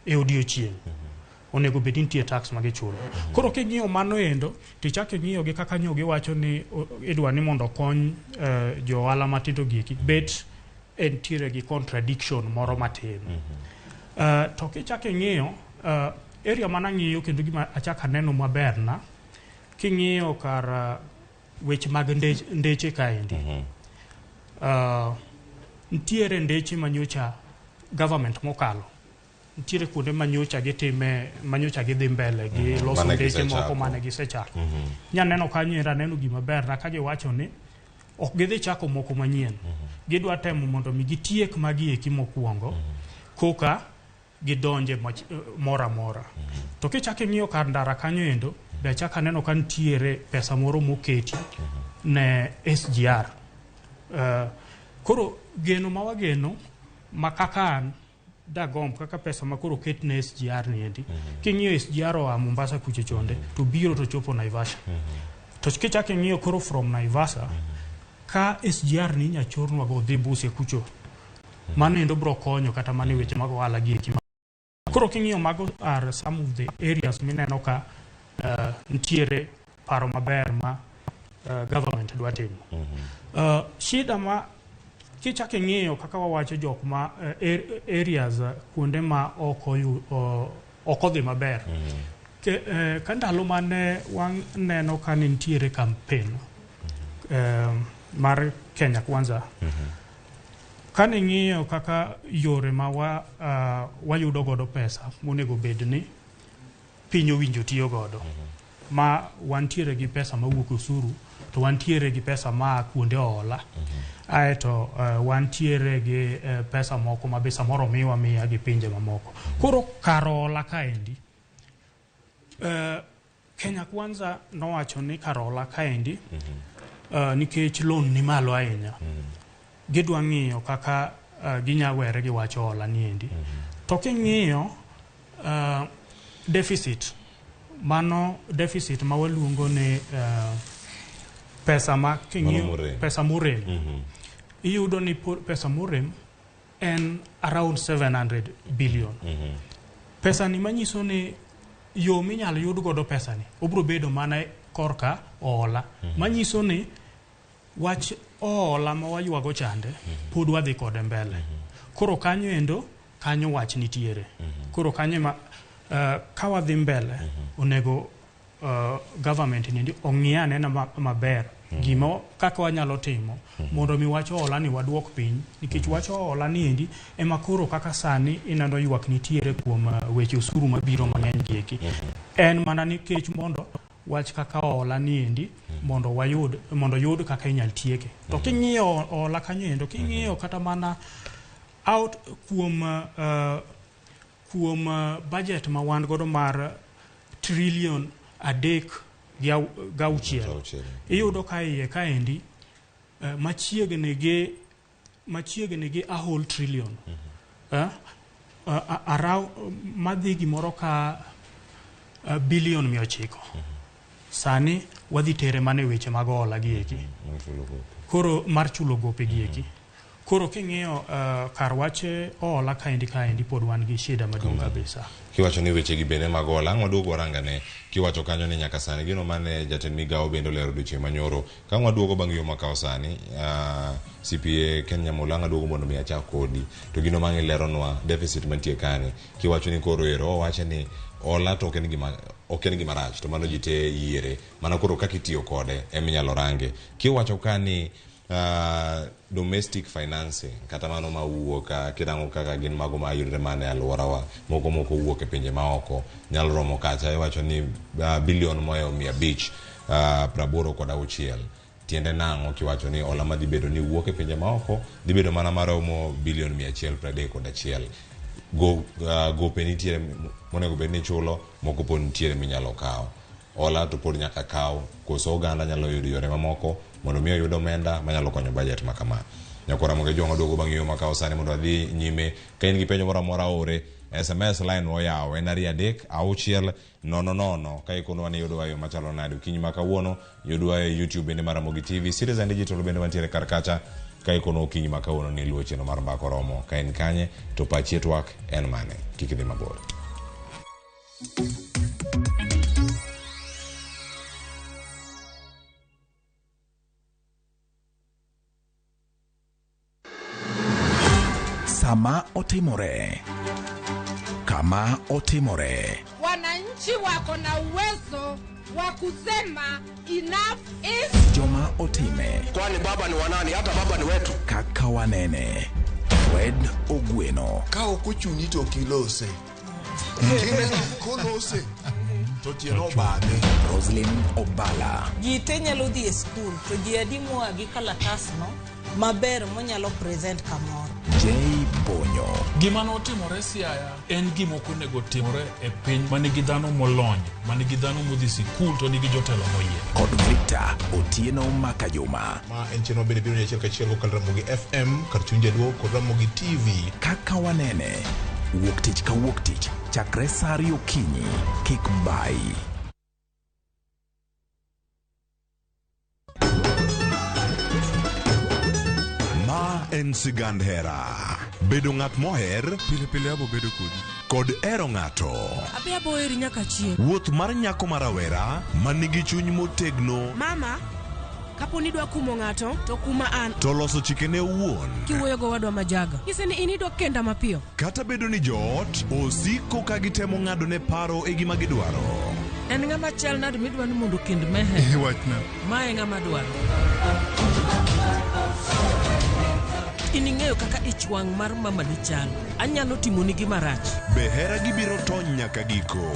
e odiochieng' onego bed nitie tax ma gichulo. Koro king'iyo mano endo tichako ing'iyo gi kaka nyo giwacho ni idwa ni mondo kony johala matindo gieki bet entiere gi contradiction moro matin. To kichako ing'iyo area mana ng'iyo kendo gima achaka aneno maber na king'iyo kar weche mag ndeche kaendi. Ntiere ndeche manyocha government mokalo. Ntiere kuonde manyocha gitime manyocha gidhi mbele gi loso ndeche moko mane gisechako. Nyaneno kanyo era neno gima ber na ka giwacho ni ok gidhi chako moko manyien. Gidwa temo mondo mi gitiek magieki mokwongo koka gidonje mora mora. To kichako ing'iyo kar ndara kanyo endo be chaka neno ka ntiere pesa moro moketi ne SGR. Koro geno mawageno makaka dagomb kaka pesa makoro ket ne SGR ni endi. King'iyo SGR oa Mombasa kuche chonde to biro to chopo Naivasha. To kichako ing'iyo koro from Naivasha ka SGR ni nyachornwa go dhi Busia kucho. Mano endo bro konyo kata mane weche mag ohala gieki. Koro king'iyo mago are some of the areas mineno ka ntiere paro maber ma government dwa timo. Shida ma kichako ing'iyo kaka wawacho jok ma areas kuonde ma oko dhi maber. Ka ndalo mane waneno ka nitiere campaign mar Kenya Kwanza. Kane ng'iyo kaka yore ma wayudo godo pesa monego bed ni piny owinjo tiyo godo. Ma wantiere gi pesa mawuok osuru to wantiere gi pesa ma kuonde ohala. Aeto wantiere gi pesa moko ma be samoro miya gi pinje mamoko. Koro kar ohala kaendi Kenya Kwanza nowacho ni kar ohala kaendi nikech loan ni malo ahinya. Gidwa ng'iyo kaka ginyawere gi wacho ohala ni endi. To king'iyo deficit mano deficit ma waluongo ni pesa ma king'iyo pesa murem. Iyudo ni pesa murem en around 700 billion. Pesa ni manyiso ni yo minyalo yud godo pesa ni obro bedo mana korka ohala. Manyiso ni wach ohala ma waywago chande pod wadhi kode mbele. Koro kanyo endo kanyo wach nitiere. Koro kanyo ma ka wadhi mbele onego government ni ong'i anena maber gima kaka wanyalo timo mondo mi wach ohala ni waduok piny nikech wach ohala ni endi ema koro kaka sani inano ywak nitiere kuom weche osuru mabiro mang'eny gieki. En mana nikech mondo wach kaka ohala ni endi mondo yud kaka inyal tieke. To king'iyo ohala kanyo endo king'iyo kata mana out kuom budget ma wan godo mar trillion 3.6 iyudo ka iye kaendi machiegni gi a whole trillion around madhi gimoro ka billion 900 sani wadhi tere mane weche mag ohala gieki. Koro mar chulo gope gieki. Koro king'iyo kar wache ohala kaendi pod wan gi shida maduong' kabisa. Kiwacho ni weche gi bende mag ohala ng'waduogo warangane kiwacho kanyo ni nyaka sani gino mane jatend migawo bende olero odiochieng' manyoro ka ng'waduogo bang' yo makawo sani CPA Kenya Mulanga duogo mondo mi achak kodi to gino mang'e leronwa deficit mantie kani kiwacho ni koro ero owache ni ohala to ok en gima rach to mano ji te yiere mana koro kaka itiyo kode eminyalo range. Kiwacho ka ni domestic financing kata mano ma wuok kirango kaka gin mago ma yudre mane alworawa moko wuok e pinje maoko nyalo romo kacha iwacho ni bilion moyo 586 tiende nang'o kiwacho ni ohala madhi bedo ni wuok e pinje maoko dhi bedo mana maromo bilion 131 gope nitiere monego bed ni chulo moko pod nitiere minyalo kawo. Ohala to pod nyaka kaw koso oganda nyalo yudo yore mamoko mondo mi oyud omenda manyalo konyo budget ma kama. nyakwa Ramogi jongo dogo bang' yo makao sani mondo adhi nyime ka in gi penjo moro amora ore SMS line oyaw en 3-6-000 ka ikonwa ni yudwa yo machalo nade okinyi ma kawuono yudwa e YouTube bende mar Ramogi TV Citizen Digital bende mantiere kar kacha ka ikono okinyi ma kawuono ni luo cheno mar mbako romo ka en kanye to pachi twak en mane kik idhi mabor. Sama otimore, kama otimore. Wananchi wako na uwezo wa kusema enough is. Joma otime. Kwani baba ni wanani? Hata baba ni wetu. Kaka wanene. Fred Ogweno. Ka okuchuni to kilose. Kine kolose. To tieno bade. Roslyn Obala. Jite nyalo dhi e school to ji adimo agi kalatas no maber monyalo present kamoro. Jay Bonyo. Gima notimore Siaya en gima ok onego timore e piny manigi dhano molony, manigi dhano modhi sikul to nigi jotelo moyie. Kod Victor Otieno Makajuma. Ma en cheno biro ni achiel kachiel go kal Ramogi FM, kar chunje duo kod Ramogi TV. Kaka wanene. Wuok tich ka wuok tich. Chakre saa 2 okinyi. Kik bai. En sigand hera. Bedo ng'at moher pile pile abo bedo kod ero ng'ato. Abe abo eri nyaka chieng'. Wuoth mar nyako marawera manigi chuny motegno. Mama, kapo ni dwa kumo ng'ato to kuma an. To loso chikene owuon. Kiwuoyo go wadwa majaga. Nyise ni inido kenda mapiyo. Kata bedo ni joot osiko ka gitemo ng'ado ne paro e gima gidwaro. En ng'ama chal nade midwa ni mondo kend mehe. Wachna. Mae ng'ama dwaro. Ining'eyo kaka ichwang' mar mama ni chal. Anyalo timoni gima rach. Behera gibiro tony nyaka giko.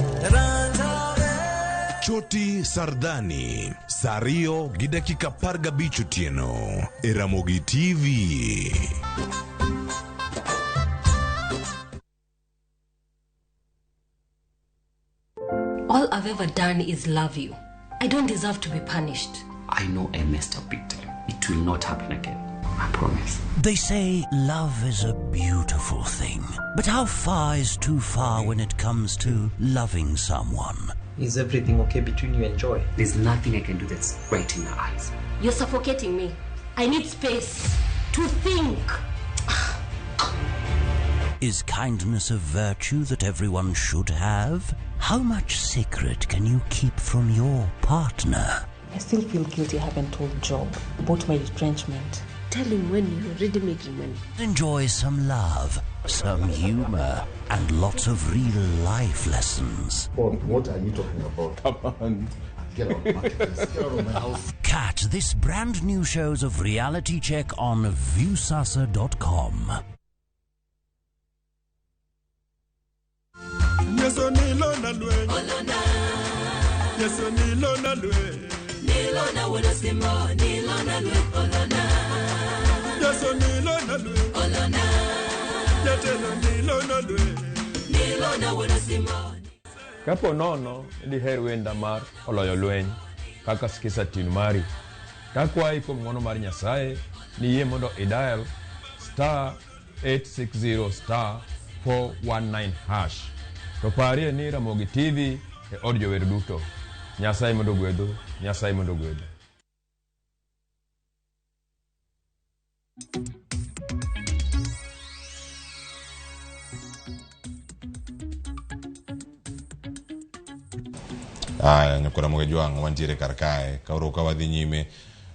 Choti Sardani, Sario gi dakika 15 otieno e Ramogi TV. All I've ever done is love you. I don't deserve to be punished. I know I messed up big time. It will not happen again. I promise. They say love is a beautiful thing. But how far is too far when it comes to loving someone? Is everything okay between you and Joy? There's nothing I can do that's right in her eyes. You're suffocating me. I need space to think. Is kindness a virtue that everyone should have? How much secret can you keep from your partner? I still feel guilty I haven't told Job about my retrenchment. Tell him when you're already making money. Enjoy some love, some humor, and lots of real life lessons. What are you talking about? Come on. Get out of my house. Catch this brand new shows of Reality Check on viewsasa.com. Nilona wona simo, nilona lwe olona. Yaso nilona lwe olona. Yatelo nilona lwe. Nilona wona simo. Kapo nono diher wenda mar oloyo lweny kaka skisa tin mari. Takwayi kuom ng'wono mar Nyasaye ni yie mondo idial *860*419#. To parie ni Ramogi TV e od jower duto. Nyasaye mondo gwedho, Nyasaye mondo gwedho. Nyakwa Ramogi jwang' wantiere kar kae kauro ka wadhi nyime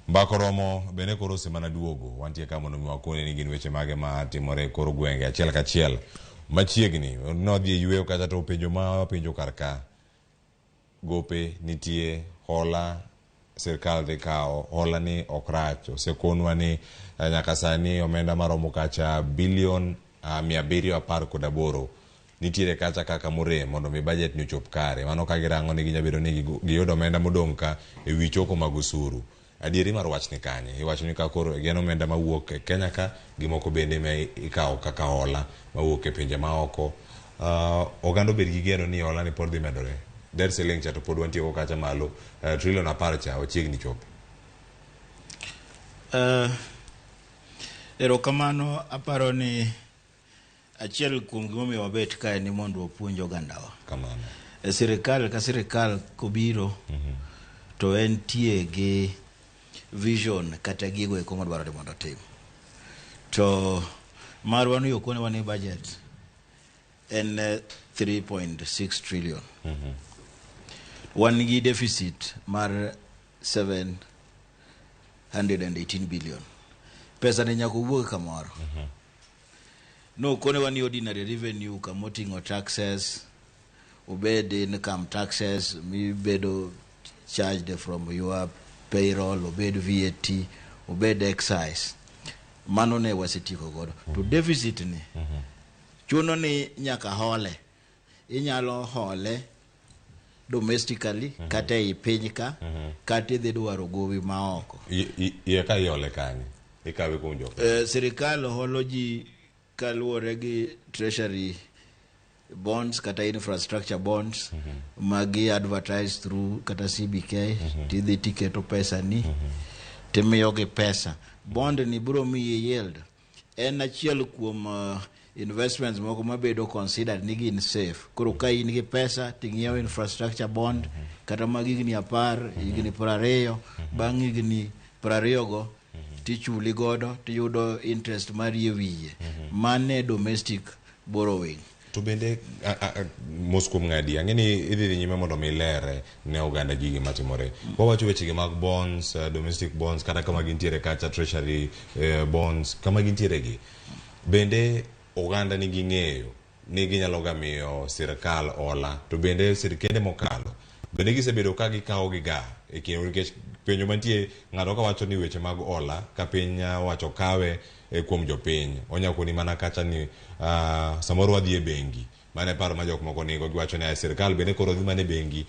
mbako romo bende koro semana duogo wantie ka mondo miwakone ni gin weche mage ma timore koro gwenge achiel kachiel machiegni nodhi e yweyo kata to penjo ma penjo kar ka gope nitie hola sirkal dhi kao hola ni okrach osekonwa ni nyaka sani omenda maromo kacha bilion 718 nitiere kacha kaka morem mondo mi budget ni chop kare mano ka girango ni ginyabedo ni giyudo omenda modong ka e wi choko mag osuru adieri mar wach ni kanye iwacho ni ka koro geno omenda mawuok e Kenya ka gimoko bende me ikao kaka hola mawuok e pinje maoko ogando bed gi geno ni hola ni pod dhi medore der siling chato pod wantieko kacha malo trillion 10 cha ochiegni chopo. Erokamano, aparo ni achiel kuom gimomiyo wabet kae ni mondo opuonj ogandawa. Kamano. Sirikal ka sirikal kobiro to en tie gi vision kata gigo eko madwaro ni mondo otim. To marwa no yokone wani budget en 3.6 trillion. Wan gi deficit mar 718 billion. Pesa ni nyaka wuog kamoro. No kone wani ordinary revenue kamotingo taxes, obed income taxes, mi bedo charged from your payroll, obed VAT, obed excise. Mano ne wasitiko godo. To deficit ni, chuno ni nyaka hole. Inyalo hole domestically, kata i piny ka, kata idhi dwaro gowi maoko. Iye ka iole kani, ikawe kunjo. Sirikal holo ji kaluwore gi treasury bonds kata infrastructure bonds magi advertise through kata CBK, tidhi tiketo pesa ni, timiyogi pesa. Bond ni biro miyi yield. En achiel kuom investments moko mabedo considered ni gin safe. Koro ka in gi pesa ting'iewo infrastructure bond kata mag higni 10, higni 20, bang' higni 20 go tichuli godo tiyudo interest mari ewiye. Mane domestic borrowing. To bende moskum ngadi angeni idhi nyime mondo milere ne oganda gigi matimore. Wawacho weche mag bonds, domestic bonds kata kama gintiere kacha treasury bonds kama gintiere gi. Bende oganda nigi ng'eyo ni ginyalo gamiyo sirikal ola, to bende sirikende mokalo bende gisebedo ka gikawo giga e kendo nikech penjo mantie ng'ato ka wacho ni weche mag ola ka piny wacho kawe kuom jopiny onyako ni mana kacha ni samoro wadhi e bengi mane paro ma jok moko nigo giwacho ni sirikal bende koro dhi mane bengi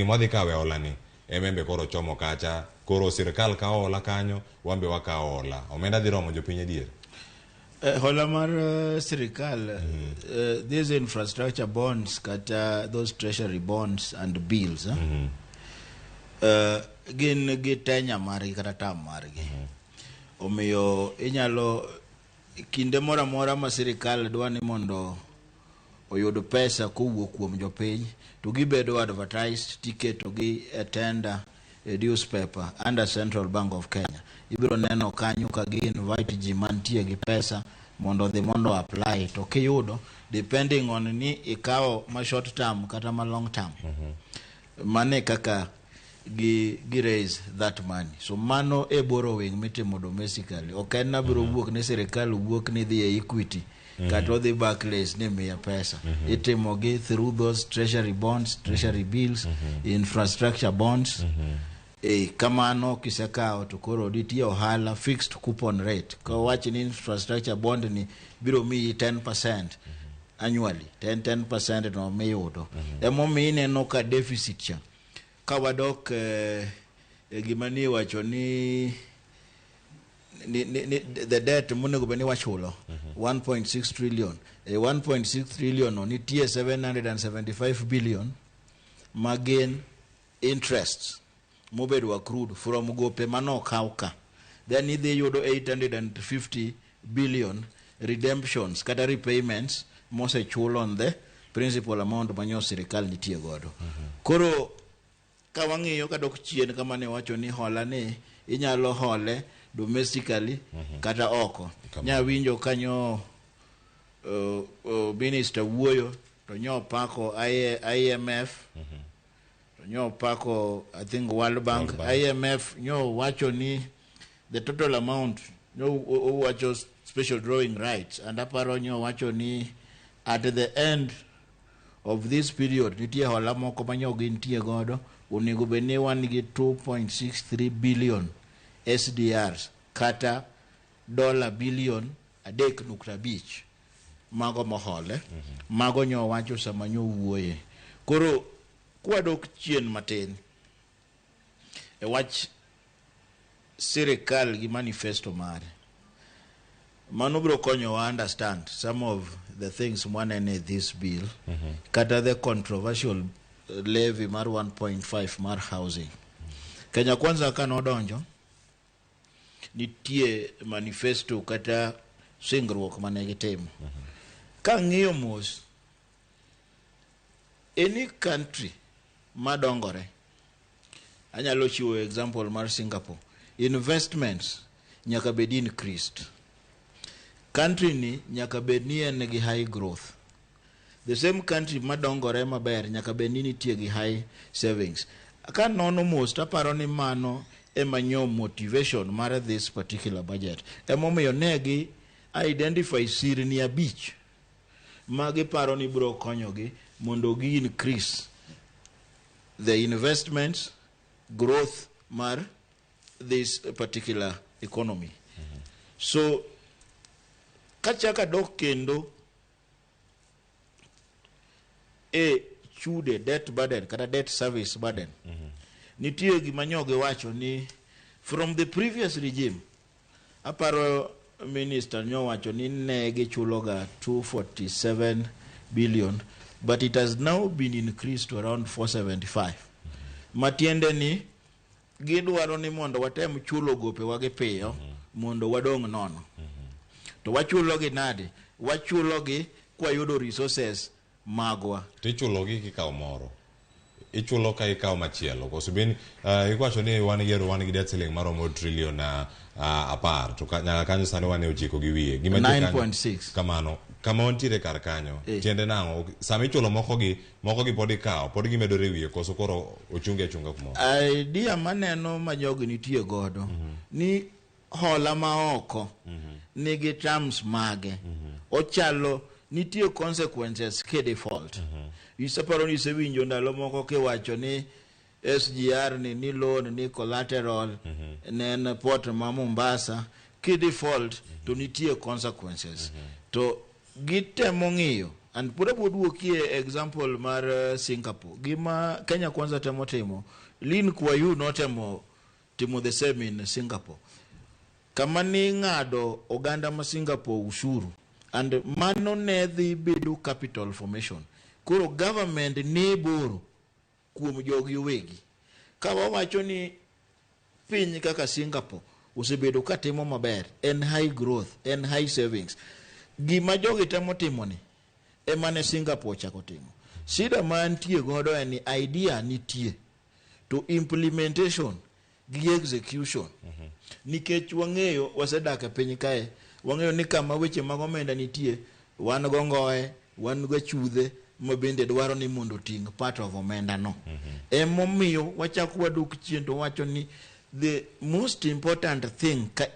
modhi kawe ola ni emembe koro chomo kacha, koro sirikal ka ola kanyo wambe wakawo ola, omenda dhi romo jopiny edier. Hola mar sirikal, these infrastructure bonds kata those treasury bonds and bills gin gitenya margi kata tam margi. Omiyo inyalo kinde mora mora ma sirikal dwani mondo oyud pesa kowuok kuom jopiny to gibedo advertised tiketo gi tender newspaper under Central Bank of Kenya. Ibiro neno kanyo ka gi invite ji mantie gi pesa mondo dhi mondo apply to kiyudo depending on ni ikawo ma short term kata ma long term. Mane kaka gi raise that money. So mano e borrowing mitimo domestically. Ok en na biro wuok ni sirikal wuok ni dhi e equity kata dhi Barclays ni miya pesa. Itimo gi through those treasury bonds, treasury bills, infrastructure bonds. Kamano kisekawo to koro ditiyo ohala fixed coupon rate. Ka wachi ni infrastructure bond ni biro miyi 10% annually. 10% no miyudo. Emomiyo ineno ka deficit cha. Ka wadok gimani wacho ni the debt monego beni wachulo 1.6 trillion. 1.6 trillion no nitie 775 billion magin interests mobedo accrued from gope mano kauka. Then idhi yudo 850 billion redemptions kata repayments mose chulo on the principal amount manyo sirikal nitie godo. Koro ka wang'iyo kadok chien kama ne wacho ni hola ni inyalo hole domestically kata oko. Nya winjo kanyo minister wuoyo to nyo pako IMF to nyo pako I think World Bank. IMF nyo wacho ni the total amount nyo wacho special drawing rights and aparo nyo wacho ni at the end of this period nitie hola moko manyo gintie godo onego bene wan gi 2.63 billion SDRs kata $3.5 billion mago mohole mago nyo wacho sama nyo wuoye. Koro kwadok chien matin e wach sirikal gi manifesto mare mano biro konyo wa understand some of the things mwanene this bill kata the controversial levy mar 1.5 mar housing. Kenya Kwanza kanodonjo nitie manifesto kata singruok mane gitimo. Ka ng'iyo mos, any country madongore, anyalo chiwo example mar Singapore, investments nyaka bed increased. Country ni nyaka bed ni en gi high growth. The same country madongore maber nyaka bed ni nitie gi high savings. Ka nono most, aparo ni mano emanyo motivation mar this particular budget. Emomiyo negi identify sirni abich magi paro ni bro konyogi mondo gi increase the investments growth mar this particular economy. So kachaka dok kendo chude debt burden kata debt service burden, nitie gima nyoge wacho ni from the previous regime, aparo minister nyo wacho ni ne gichuloga 247 billion, but it has now been increased to around 475. Matiende ni gidwaro ni mondo watem chulo gope wage piyo mondo wadong nono. To wachulo gi nade? Wachulo gi kwa yudo resources magwa. Tichulo gi kikaw moro. Ichulo ka ikaw machielo. Koso bin ikwacho ni wan gi debt ceiling maromo trillion na apar. To nyaka kanyo sani wane ochiko gi wiye. 9.6. Kamano. Kama ontire kar kanyo. Tiende nango. Sami chulo moko gi podi ikaw. Podi gi medore wiye. Koso koro ochunga kumo. Idea maneno majogi nitie godo. Ni hola maoko. Nigi terms mage. Ochalo nitie consequences ke default. Isaparo ni sewinjo ndalo moko ke wacho ni SGR ni loan ni collateral nen port ma Mombasa ke default to nitie consequences. To gitemo ng'iyo and pura boduokie example mar Singapore. Gima Kenya kwanza temo Lin Kuayu notemo timo the same in Singapore. Kama ni ng'ado oganda ma Singapore ushuru, and mano ne dhi bedo capital formation. Koro government ne boro kuom jogi wegi. Ka wawacho ni piny kaka Singapore osebedo katimo maber, en high growth, en high savings. Gima jogi temo timo ni emane Singapore chako timo. Shida mantie godo en ni idea nitie to implementation gi execution. Nikech wang'eyo wasedak e piny kae, wang'eyo ni kama weche mag omenda nitie, wan go ngoe, wan go chudhe, mabende dwaro ni mondo ting part of omenda no. Emomiyo wachako wadok chien to wacho ni the most important thing ka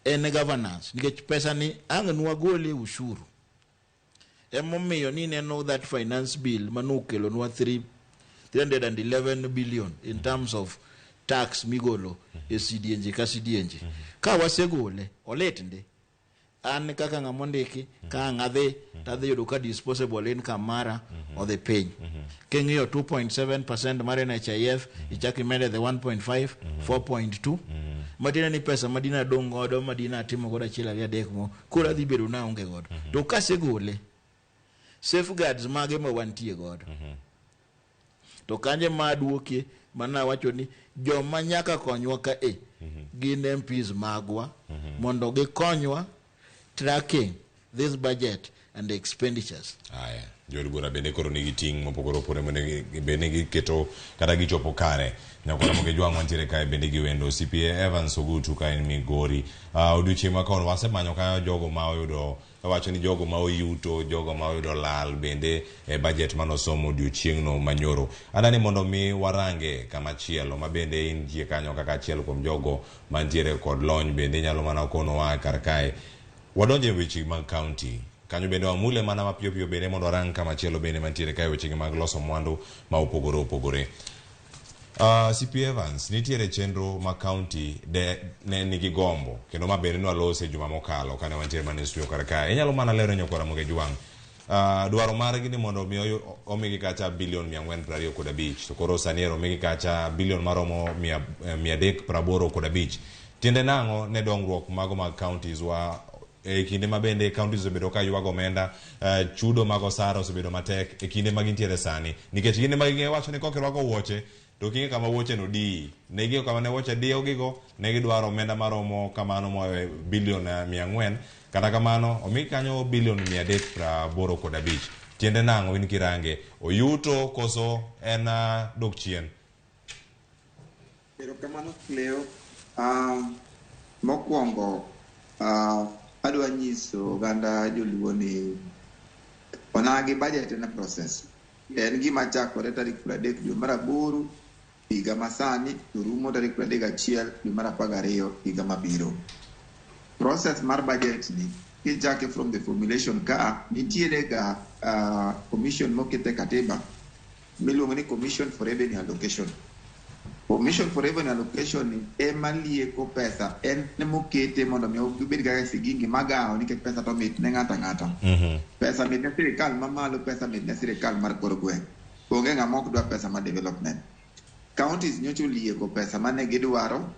en governance. Nikech pesa ni ang' nwagole ushuru. Emomiyo ni neno that finance bill manukelo nwa 311 billion in terms of tax migolo esidienje ka sidienje. Ka wasegole oletnde an kaka ng'amondiki ka ng'adhi tadhi yudo ka disposable income mara odhi piny. King'iyo 2.7% mar NHIF ichaki mede the 1.5 4.2 madina ni pesa madina dong godo madina timo godo achiel ari adek mo koro adhi bedo na onge godo. To kasegole safeguards mage ma wantie godo. To kanje maduokie mana wacho ni joma nyaka konywa ka gin MPs magwa mondo gikonywa tracking this budget and the expenditures. Aya, jolibura bende koro nigi ting' mopogore opogore bende giketo kata gichopo kare. Nyakora moge jwang' mantiere kae bende giwendo CPA Evans Ogutu ka en Migori. Odiochieng' ma kono wasemanyo ka jogo ma oyudo wacho ni jogo ma oyuto, jogo ma oyudo lal bende budget manosomo odiochieng'no manyoro. Adani mondo mi warange kama chielo ma bende intie kanyo kaka achiel kuom jogo mantiere kod lony bende nyalo mana kono wa kar kae. Wadonje weche mag county. Kanyo bende wamule mana mapiyo piyo bende mondo warang kama chielo bende mantiere kae weche mag loso mwandu ma opogore opogore. CP Evans, nitiere chenro ma county ne nigi gombo kendo ma bende nwalose juma mokalo kane wantiere mane studio kar kae. Inyalo mana lero nyokora moge jwang'. Dwaro margi ni mondo mi omigi kacha bilion 425 to koro saniero omigi kacha bilion maromo 385. Tiende nang'o ne dongruok mago mag counties wa kinde mabende counties osebedo ka ywago omenda, chudo mag osara osebedo matek e kinde magintiere sani nikech kinde maging'e wacho ni kokirwako wuoche to kinge kama woche no di negi kama ne woche dio gigo negi dwaro omenda maromo kamano mo bilion 400 kata kamano omi kanyo bilion 385 tiende nango in kirange oyuto koso en dok chien. Pero kamano Cleo mokwongo adwa nyiso ganda joluo ni onagi budget na process en gima chakore tarik 30 dwe mar 8 higa masani rumo tarik 31 dwe mar 12 higa mabiro. Process mar budget ni kichake from the formulation ka nitiere ga commission mokete katiba miluongo ni Commission for Revenue Allocation. Commission for Revenue Allocation ema lieko pesa en mokete mondo mi obed ga sigingi magawo nikech pesa to mit ne ng'ata. Pesa mit ne sirikal mamalo, pesa mit ne sirikal mar kor gweng'. Onge ng'ama ok dwa pesa mar development. Counties nyocha lieko pesa mane gidwaro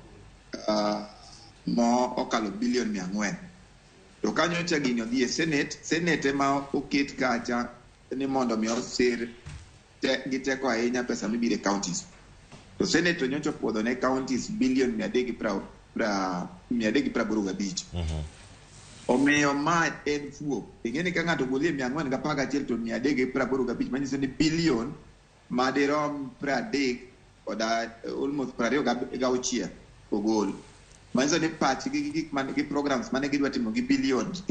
mo okalo bilion 400. To kanyo cha gini odhi e Senate ema oket kacha ni mondo mi osir giteko ahinya pesa mibire counties. To Senate nyocha puodho ne counties bilion 385. Omiyo ma en fuo. Ingeni ka ng'ato golie 411 to 385 manyiso ni bilion madirom 30 oda almost 26 ogol. Manyiso ni pach gi programs mane gidwa timo gi billions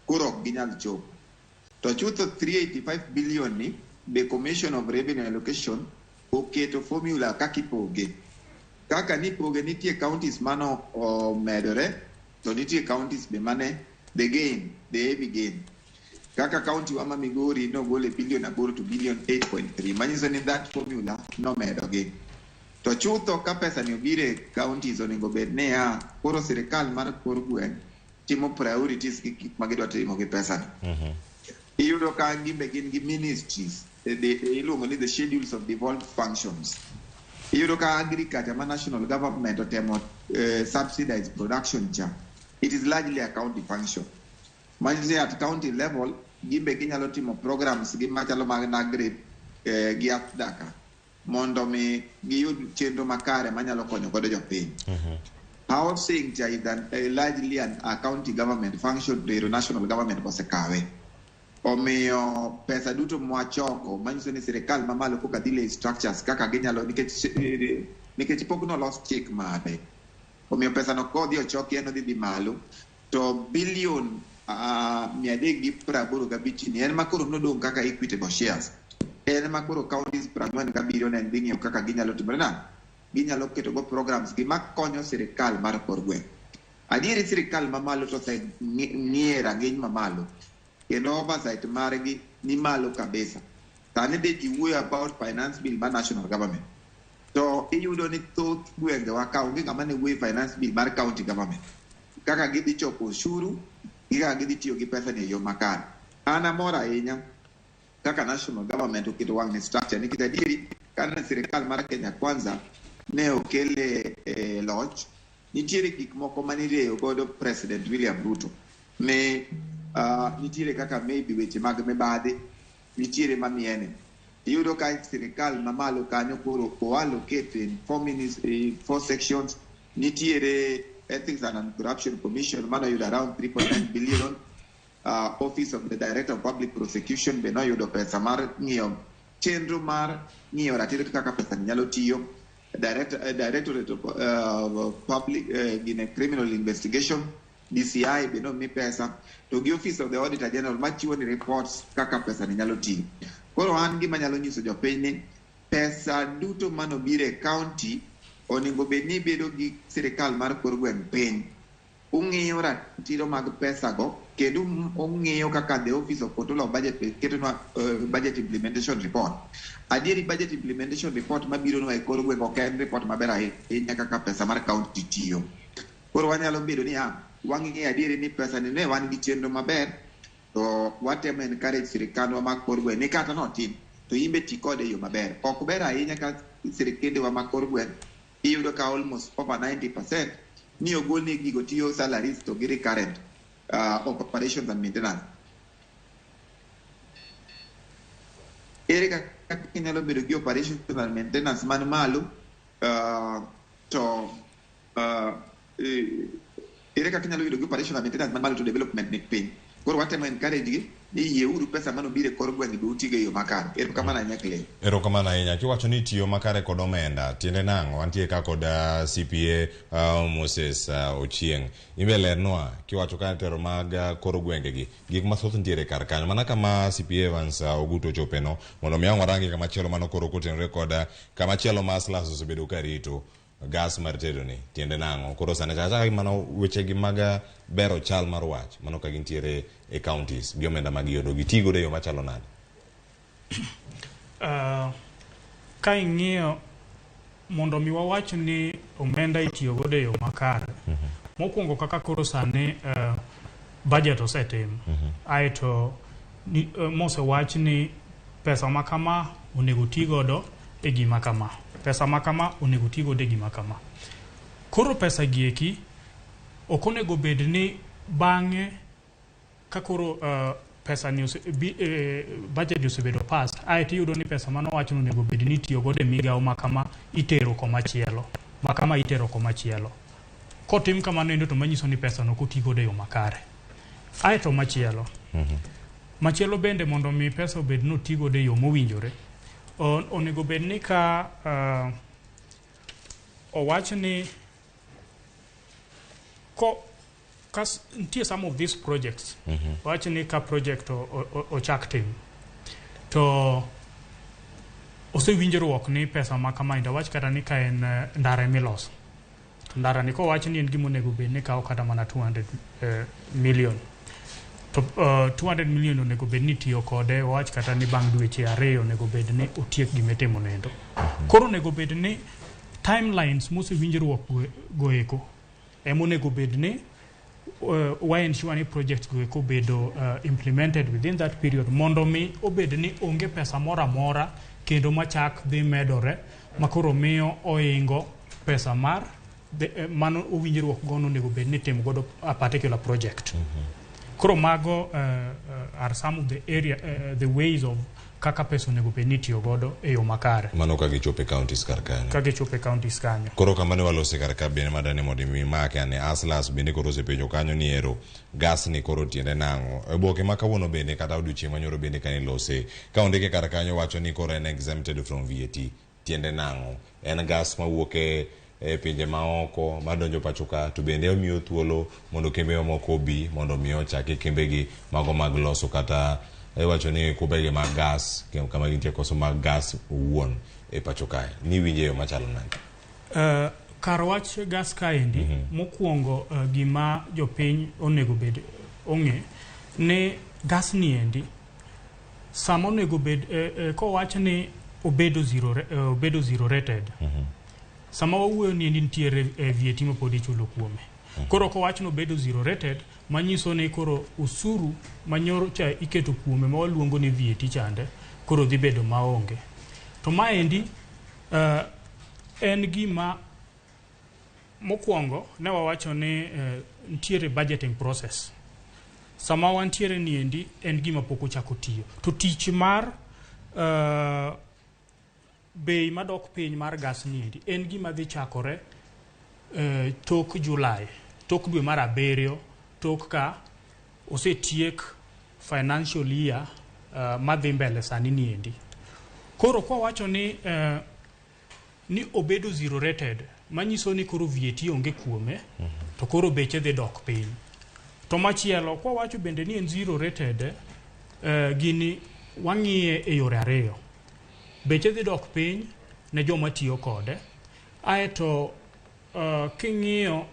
koro ok ginyal chopo. To chutho 385 billion ni the Commission of Revenue Allocation oketo formula kaka ipoge. Kaka nipoge nitie counties mano medore to nitie counties be mane the heavy gain. Kaka county wa Migori no gole billion 8 to billion 8.3. Manyiso ni that formula no medo gain. To chutho ka pesa ni obire counties onego bed ne koro sirikal mar kor gweng' timo priorities gik magidwa timo gi pesa ni. Iyudo ka gimbe gin gi ministries iluongo ni the schedules of devolved functions. Iyudo ka agriculture ma national government otemo subsidize production cha. It is largely a county function. Manyiso at county level gimbe ginyalo timo programs gi machalo mag nagri gi atdaka mondo mi giyud chenro makare manyalo konyo godo jopiny. Housing cha is largely a county government function, the national government osekawe. Omiyo pesa duto mwachoko manyiso ni sirikal mamalo koka dhile structures kaka ginyalo nikech pok no lost chik mare. Omiyo pesa no kodhi ochoki eno dhi malo to billion 385 ni en makoro nodong' kaka equitable shares. En makoro counties 47 ne dhi kaka ginyalo timore ginyalo keto go programs gi makonyo sirikal mar kor gweng'. Adieri sirikal mamalo to se ng'iye rang'iny mamalo kendo oversight margi ni malo kabisa. Sani de jiwuoyo about finance bill mar national government to iyudo ni thoth gwenge wa ka onge ng'ama ne wuoyo finance bill mar county government kaka gidhi choko ushuru gi kaka gidhi tiyo gi pesa ni e yo makare. An amor ahinya kaka national government oketo wang' ne structure nikech adieri kana sirikal mar Kenya Kwanza ne okele loch nitiere gik moko manireyo godo President William Ruto ne nitiere kaka maybe weche mag mibadhi nitiere mamiene. Iyudo ka sirikal mamalo kanyo koro allocate in 4 sections. Nitiere Ethics and Corruption Commission mano yudo around 3.9 billion. Office of the Director of Public Prosecution be no yudo pesa mar ng'iyo chenro mar ng'iyo ratiro kaka pesa nyalo tiyo. Directorate of Public Criminal Investigation DCI be no mi pesa to gi Office of the Auditor General machiwo ni reports kaka pesa ni nyalo tiyo. Koro an gima nyalo nyiso jopiny ni pesa duto manobire county onego bed ni bedo gi sirikal mar kor gweng' piny ung'iyo ratiro mag pesa go kendo ung'iyo kaka the Office of Control of Budget ketonwa budget implementation report. Adieri budget implementation report mabiro no e kor gweng' ok en report maber ahinya kaka pesa mar county tiyo. Koro wanyalo bedo ni wang'iyo adieri ni pesa ni ne wan gi chenro maber to watemo encourage sirikandwa mag kor gweng' ni kata notin to imbe ti kode yo maber. Ok ber ahinya ka sirikendewa mag kor gweng' iyudo ka almost over 90% ni ogol ni gigo tiyo salaries to gi recurrent operations and maintenance. Ere inyalo bedo gi operational maintenance man malo to ere kaka inyalo yudo gi operational maintenance man malo to development ni piny. Koro watemo encourage gi ni yieuru pesa manobire kor gweng' be utigo e yo makare. Erokamano ahinya Clay. Erokamano ahinya. Kiwacho ni tiyo makare kod omenda, tiende nang'o? Wantie ka kod CPA Moses Ochieng'. Imbe lernwa kiwacho ka tero mag kor gwengegi. Gik mathoth ntiere kar kanyo. Mana kama CPA Evans Oguto chopeno, mondo mi warangi kama chielo mano koro kotenore kod kama chielo ma Aslas osebedo ka rito gas mar tedo ni. Tiende nang'o? Koro sane chacha mano wechegi mag bero chal mar wach. Mano ka gintiere e counties gi omenda mag yodo gitigo de yo machalo nade? Ka ing'iyo mondo mi wawach ni omenda itiyo godo e yo makare. Mokwongo kaka koro sani budget osetim. Aeto mosewach ni pesa makama onego ti godo e gima kama. Pesa makama onego ti godo e gima kama. Koro pesa gieki ok onego bed ni bang'e ka koro pesa ni budget osebedo passed, aeto iyudo ni pesa mano wacho onego bed ni itiyo godo e migawo makama itero komachielo. Makama itero komachielo. Kotim kamano endo to manyiso ni pesa no koti godo e yo makare. Aeto machielo. Machielo bende mondo mi pesa obed no ti godo e yo mowinjore. Onego bed ni ka owach ni some of these projects wach ni ka project ochak tim to osewinjruok ni pesa ma kama inda wach kata ni ka en ndara miloso ndara ni ko wach ni en gimo nego bed ni ka okata mana 200 million to 200 million onego bed ni tiyo kode wach kata ni bang' dweche 2 onego bed ni otiek gimetimo nendo. Koro onego bed ni timelines mosewinjruok goeko emonego bed ni ensure ni project goeko bedo implemented within that period mondo mi obed ni onge pesa mora mora kendo machak dhi medore makoro miyo oingo pesa mar mano owinjruok gono onego bed ni timo godo a particular project. Koro mago are some of the ways of kaka pesa onego bed ni tiyo godo e yo makare. Mano ka gichope counties kar kanyo. Ka gichope counties kanyo. Koro kamane walose kar ka bene madane mondo mi make ane Aslas bende koro sepenjo kanyo ni ero gas ni koro tiende nang'o. Boke ma kawuono bende kata odiochieng' manyoro bende kane lose. Ka ondike kar kanyo wacho ni koro en exempted from VAT. Tiende nang'o. En gas mawuok e pinje maoko madonjo pacho ka to bende omiyo thuolo mondo kembe mamoko bi mondo miyo chake kembegi mago mag loso kata wacho ni kubege mag gas kama gintie koso mag gas owuon e pacho kae ni winje yo machalo nade. Kar wach gas kaendi mokwongo gima jopiny onego bed ong'e ni gas ni endi sama onego bed ko wach ni obedo zero rated. Sama wawuoyo ni nitiere VAT mapod ichulo kuome. Koro ko wach no bedo zero rated manyiso ni koro usuru manyoro cha iketo kuome ma waluongo ni VAT chande koro dhi bedo maonge. To maendi en gima mokwongo ne wawacho ni nitiere budgeting process. Sama wantiere ni endi en gima pok ochako tiyo. To tich mar bei madok piny mar gas ni endi en gima dhi chakore tok Julai, tok dwe mar 7, tok ka osetiek financial year madhi mbele sani ni endi. Koro kwa wacho ni obedo zero rated manyiso ni koro VAT onge kuome to koro beche dhi dok piny. To machielo kwa wacho bende ni en zero rated gini wang'iye e yore ariyo. Beche dhi dok piny ne joma tiyo kode. Aeto king'iyo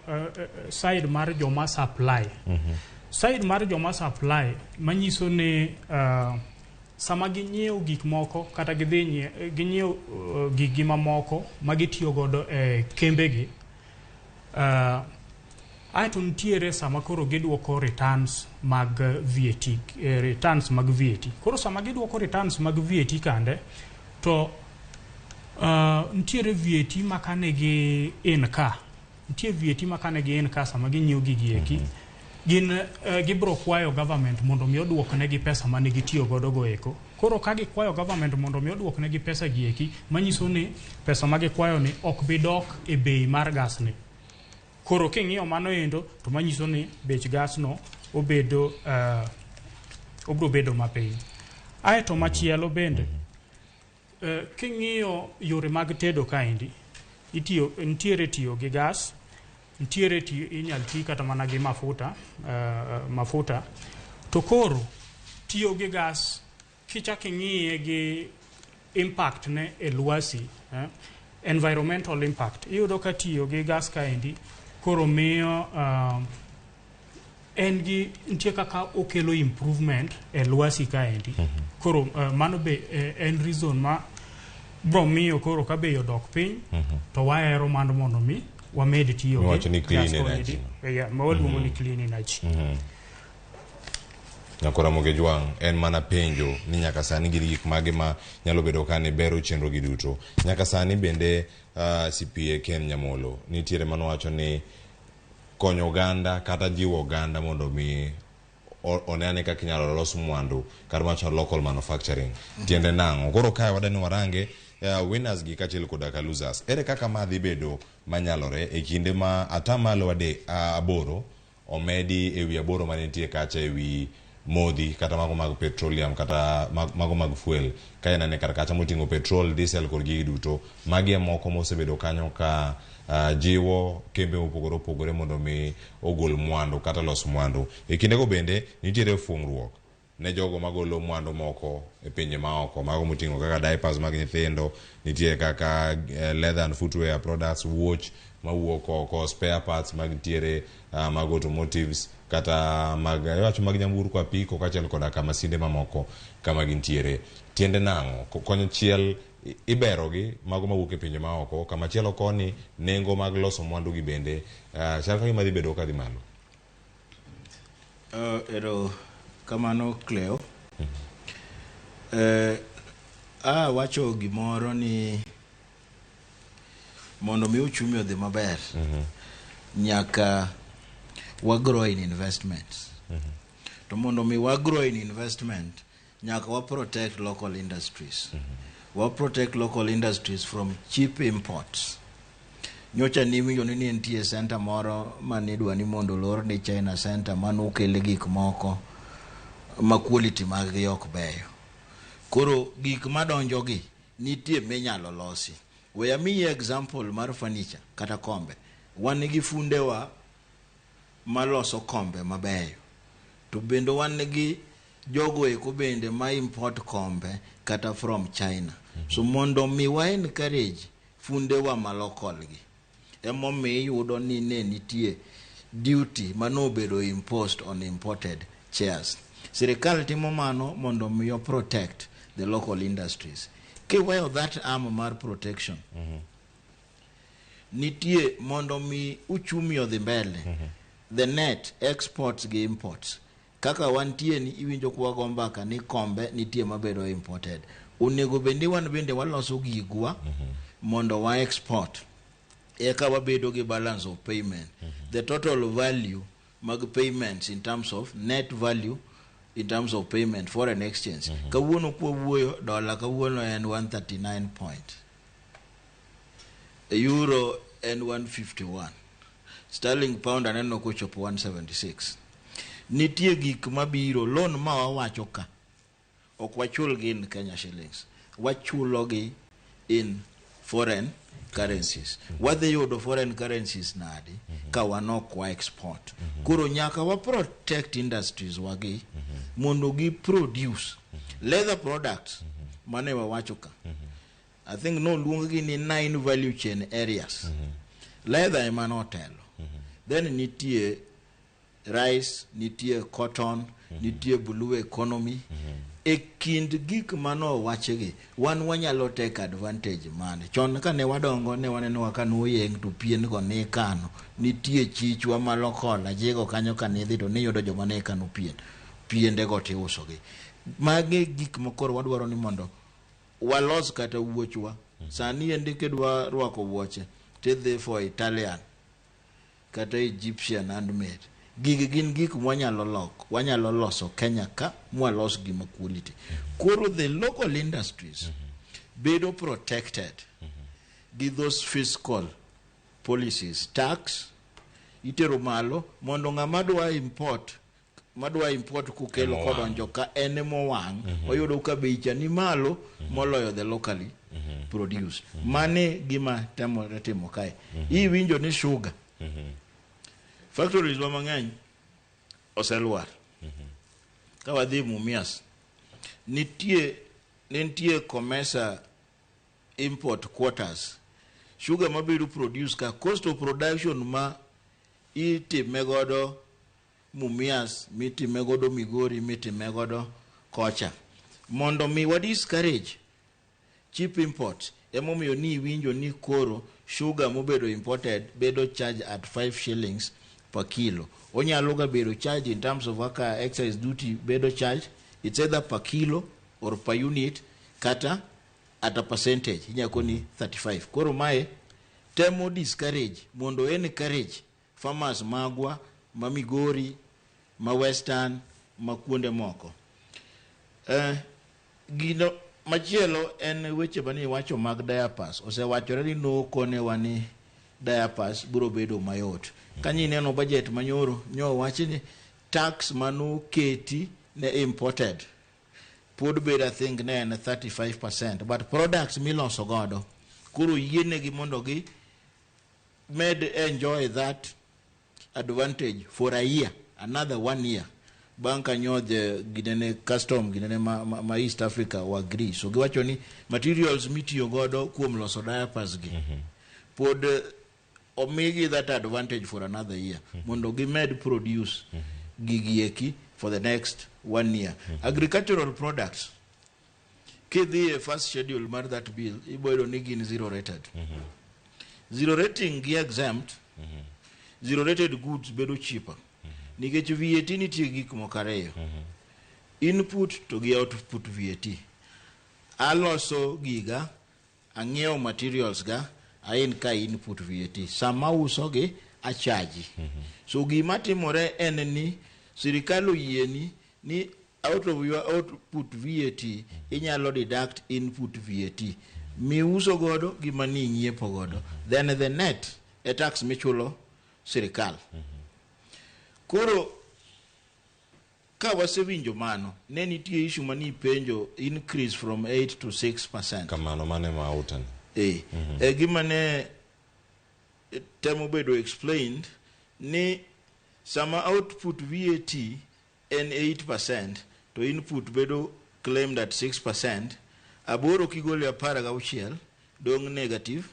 side mar joma supply. Side mar joma supply manyiso ni sama ginyiewo gik moko kata ginyiewo gik mamoko magitiyo godo e kembegi. Aeto nitiere sama koro giduoko returns mag VAT. Koro sama giduoko returns mag VAT kande to nitiere VAT makane gi in ka. Nitiere VAT makane gi in ka sama ginyiewo gigi eki. gin gibro kwayo government mondo mi oduoknegi pesa mane gitiyo godo go eko. Koro ka gikwayo government mondo mi oduoknegi pesa gi eki, manyiso ni pesa ma gikwayo ni ok bi dok e bei mar gas ni. Koro king'iyo mano endo to manyiso ni bech gas no obro bedo mapiny. Aeto machielo bende king'iyo yore mag tedo kaendi, nitiere tiyo gi gas, nitiere inyal ti kata mana gi mafuta. To koro tiyo gi gas kichak ing'iye gi impact ne e lwasi, environmental impact, iyudo ka tiyo gi gas kaendi koro miyo nitie kaka okelo improvement e lwasi kaendi. Koro mano be en reason ma bro miyo koro ka bei odok piny to wahero mano mondo mi wamed tiyo gi gas kaendi. Mawaluongo ni clean energy. Nyakora Moge Jwang, en mana penjo ni nyaka sani gik mage ma nyalo bedo ka ne bero chenro gi duto. Nyaka sani bende CPA Ken Nyamolo nitiere mano wacho ni konyo oganda kata jiwo oganda mondo mi onene kaka inyalo los mwandu kar macho local manufacturing. Tiende nang'o? Koro kae wadani warange winners gi kachel koda ka losers. Ere kaka ma dhi bedo manyalore e kinde ma atamalo aboro omedi e wi aboro manitie kacha e wi modi kata mago mag petroleum kata mago mag fuel ka enane kar kacha moting'o petrol, diesel kod gigi duto. Magi moko mosebedo kanyo ka jiwo kembe mopogore opogore mondo mi ogol mwandu kata los mwandu. E kindego bende nitiere fungruok ne jogo magolo mwandu moko e pinje maoko, mago moting'o kaka diapers mag nyithindo, nitie kaka leather and footwear products, watch mawuok oko, spare parts mag tiere mag automotives kata mag nyamburko apiko kaachiel koda ka masinde mamoko kama gintiere. Tiende nang'o? Konyo chiel iberogi mago mawuok e pinje maoko, kama chielo koni nengo mag loso mwandu gi bende chal ka gima dhi bedo ka dhi malo. Ero kamano Cleo. Wacho gimoro ni mondo mi uchumi odhi maber nyaka wagrow in investments. To mondo mi wagrow in investment nyaka wa protect local industries. We protect local industries from cheap imports. Nyocha nimiyo ni nitie center moro manidwa ni mondo lor ni China center manu kele gik moko ma quality mag yok beyo. Koro gik madonjo gi nitie menyalo losi. We ami example mar furniture kata kombe. Wan gi fundewa maloso kombe mabeyo. To bendo wan gi jogo eko bende ma import kombe kata from China. So mondo mi wa encourage fundewa malokol gi. Emo mi yudo ni ne nitie duty manobedo imposed on imported chairs. Sirikal timo mano mondo mi protect the local industries. Kiweyo that arm mar protection. Nitie mondo mi uchumi odhi mbele. The net exports gi imports. Kaka wantie ni iwinjo kwa gombaka ni kombe nitie mabedo imported. Onego bende wan bende waloso gigwa mondo wa export. Eka wabedo gi balance of payment. The total value mag payments in terms of net value in terms of payment foreign exchange. Kawuono kwa wuoyo dollar kawuono en 139 point. Euro en 151. Sterling pound aneno kochopo 176. Nitie gik mabiro loan ma wawacho ka ok wachul gi in Kenya shillings, wachulo gi in foreign currencies. Wadhi yudo foreign currencies nadi ka wanok wa export. Koro nyaka wa protect industries wagi mondo gi produce leather products mane wawacho ka. I think no luong gi ni 9 value chain areas. Leather ema notelo. Then nitie rice, nitie cotton, nitie blue economy. E kind gik mano wachegi wan wanyalo take advantage mane. Chon ka ne wadongo ne waneno waka noyeng to pien go ne kano. Nitie chichwa malokol ajego kanyo kanidhi to ne yudo joma ne kano pien. Piende go tiuso gi. Mage gik mokoro wadwaro ni mondo walos kata wuochwa. Sani ende kedwa rwako wuoche tidhi for Italian kata Egyptian handmade. gigi gin gik wanyalo loso Kenya ka mwalos gima quality. Koro the local industries bedo protected gi those fiscal policies, tax itero malo mondo ng'ama dwa import kukelo kodonjo ka ene mowang oyudo ka beicha ni malo moloyo the locally produced. Mane gima timo kae. Hii winjo ni sugar factories wa mang'eny oseluar. Ka wadhi Mumias nitie Comesa import quarters. Sugar mabiru produce ka cost of production ma itimegodo Mumias, mitimegodo Migori, mitimegodo Kocha. Mondo mi wa discourage cheap imports. Emomiyo ni winjo ni koro sugar mobedo imported bedo charge at 5 shillings per kilo. Onyalo ga bedo charge in terms of waka excise duty bedo charge. It's either per kilo or per unit kata at a percentage. Inyako ni 35. Koro mae temo discourage mondo encourage farmers magwa, ma Migori, ma Western, ma kuonde moko. Gino machielo en weche bani wacho mag diapers. Osewachore ni no kone wani diapers biro bedo mayot. Kanyi neno budget manyoro nyo wachi ni tax manu keti ne imported pod bedo I think ne 35%, but products miloso godo kuro yiene gi mondo gi made enjoy that advantage for a year, another 1 year. Banka nyodhe ginene custom ginene ma East Africa wa agree. So giwacho ni materials mitiyo godo kuom loso diapers gi pod omigi that advantage for another year. Mondo gi med produce gigieki for the next 1 year. Agricultural products kidhi first schedule mar that bill iboiro ni gin zero rated. Zero rating gi exempt. Zero rated goods bedo cheaper. Nikech VAT nitie gik mokareyo. Input to gi output VAT. Aloso giga, ang'iewo materials ga, ain ka input VAT. Sama uso gi, achaji. So gima timore en ni sirikal oyieni ni out of your output VAT inyalo deduct input VAT. Mi uso godo gima ni nyiepo godo. Then the net a tax michulo sirikal. Koro ka wasewinjo mano ne nitie issue mani penjo increase from 8 to 6%. Kamano mane mautan. Gima ne temo bedo explained ni sama output VAT en 8% to input bedo claimed at 6%, aboro kigole 16 dong negative.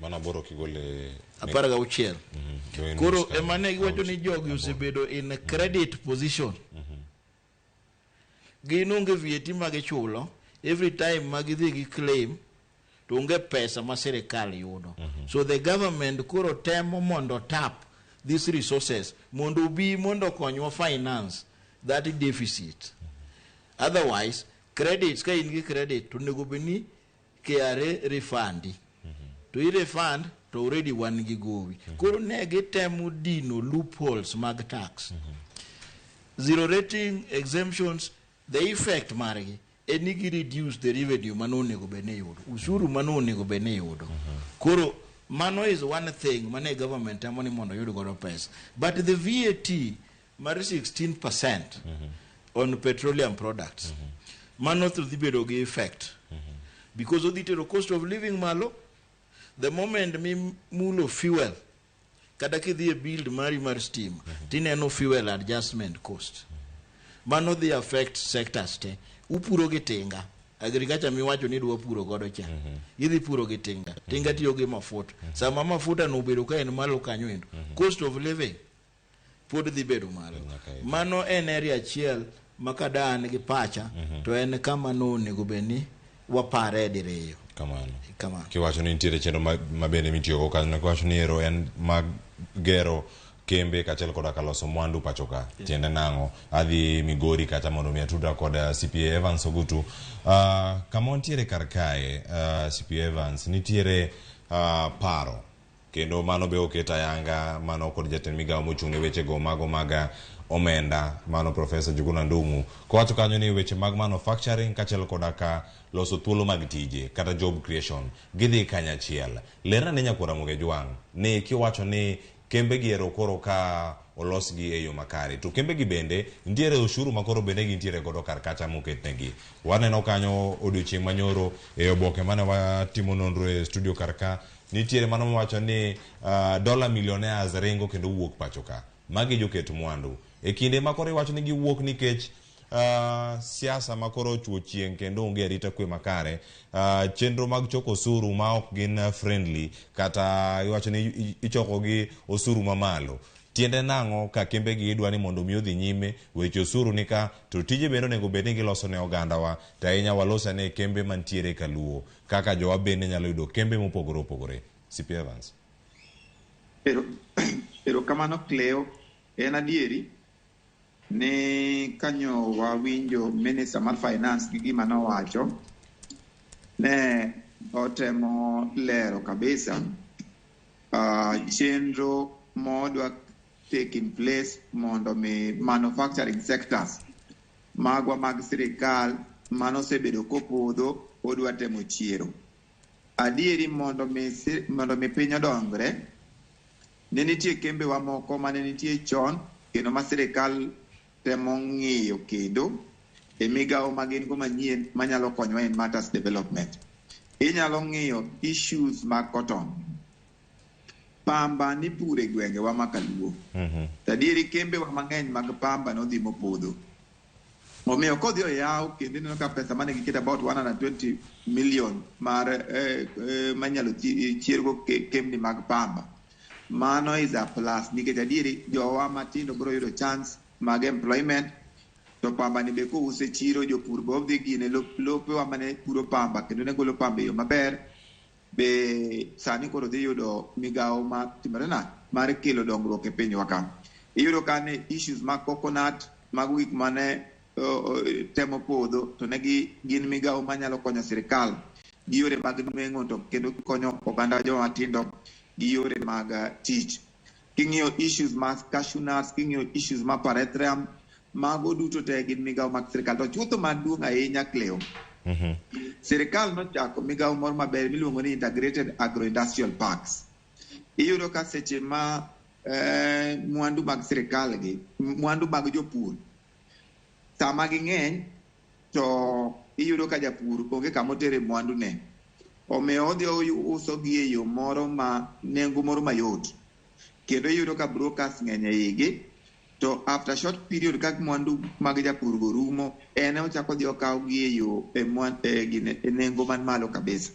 Mana boro kigole 16. Koro emane giwacho ni jogi osebedo in credit position. Ginonge VAT magichulo every time magidhi gi claim to unge pesa ma sirikal yudo. So the government koro temo mondo tap these resources mondo konywa finance that deficit. Otherwise credits ka in gi credit to nego beni KRA refund. To refund to already one gigowi. Koro ne gitemo dino loopholes mag tax. Zero rating exemptions, the effect margi enigi reduce the revenue manone go bene yudo. Ushuru manone go bene yudo. Koro mano is one thing mane government amoni mondo yudo go pesa. But the VAT mar 16% on petroleum products. Mano to the bedo gi effect. Because of the cost of living malo, the moment mi mulo fuel kada kidhi build mar steam tineno fuel adjustment cost mano the affect sectors te. Upuro gi tinga agriculture miwacho ni dwa puro godo cha idhi puro gi tinga tiyo gi mafuta. Sama mafuta no bedo ka en malo kanyo endo cost of living pod dhi bedo malo. Mano en area achiel makadan gi pacha to en kama no nego beni wapare diriyo. Kamano. Kiwacho ni nitiere chenro mabende mitiyo go kanyo, kiwacho ni ero en mag gero kembe kachel koda kaloso mwandu pachoka. Tiende nango adhi Migori kata mondo mi atuda koda CPA Evans Ogutu. Kama nitiere karkae CPA Evans nitiere paro kendo mano be oketa yanga mano kod jatend migawo mochung' ne weche go mago maga omenda mano Professor Juguna Ndung'u kowacho kanyo ni weche mag manufacturing kaachiel koda ka loso thuolo mag tije kata job creation gidhi kanyachiel. Lerna ne nyakwa Ramogi Jwang' ni kiwacho ni kembe gi ero koro ka olosgi e yo makare to kembe gi bende nitiere ushuru makoro bende gintiere godo kar kacha moketnegi. Waneno kanyo odiochieng' manyoro e oboke mane watimo nonro e studio karka nitiere mano mawacho ni dola millionaires ringo kendo wuok pacho ka magi joket mwandu e kinde makoro iwacho ni giwuok nikech siasa makoro chuo chieng' kendo onge arita kwe makare, chenro mag choko osuru ma ok gin friendly kata iwacho ni ichoko gi osuru mamalo. Tiende nang'o ka kembe gi idwa ni mondo mi odhi nyime weche osuru nika to tije bende onego bed ni giloso ne ogandawa to ahinya walosa ne kembe mantiere kaluo kaka jowa bende nyalo yudo kembe mopogore opogore. CP Evans. Pero kamano Cleo, en adieri ni kanyo wawinjo Minister mar Finance gi gima nowacho ne otemo lero kabisa chenro modwa taking place mondo mi manufacturing sectors magwa mag sirikal mano sebedo kopodho odwa temo chiero. Adieri mondo mi piny odongre ne nitie kembe wa moko mane nitie chon kendo ma sirikal temo ng'iyo kendo e migawo magin go manyien manyalo konyowa in matters development. Inyalo ng'iyo issues mag cotton, pamba ni pure gwenge wa makaluo. Tadieri kembe wa mang'eny mag pamba nodhi mopodho. Omiyo kodhi oyaw kendo ineno ka pesa mane giketa about 120 million mar manyalo chiergo kemni mag pamba. Mano is a plus nikech adieri jowa matindo biro yudo chance mag employment to pamba ni be kouse chiro jopur bo dhi gine lope wa mane puro pamba kendo ne golo pamba yo maber be sani koro dhi yudo migawo ma timore mar kelo dongruok e pinywa ka. Iyudo ka ne issues mag coconut mag gik mane temo podho to ne gin migawo manyalo konyo sirikal gi yore mag nweng'o to kendo konyo oganda joma tindo gi yore mag tich. King'iyo issues mag cashew nuts, king'iyo issues mag pyrethrum, mago duto te gin migawo mag sirikal. To chutho maduong' ahinya Cleo, sirikal nochako migawo moro maber miluongo ni integrated agro-industrial parks. Iyudo ka seche ma mwandu mag sirikal gi, mwandu mag jopur, sama ging'eny to iyudo ka japur onge kamotere mwandu ne. Omiyo odhi uso gi e yo moro ma nengo moro mayot. Kendo iyudo ka brokers ng'eny e igi, to after short period kak mwandu mag japur go rumo, ene ochako dhi okaw gi e yo e nengo man malo kabisa.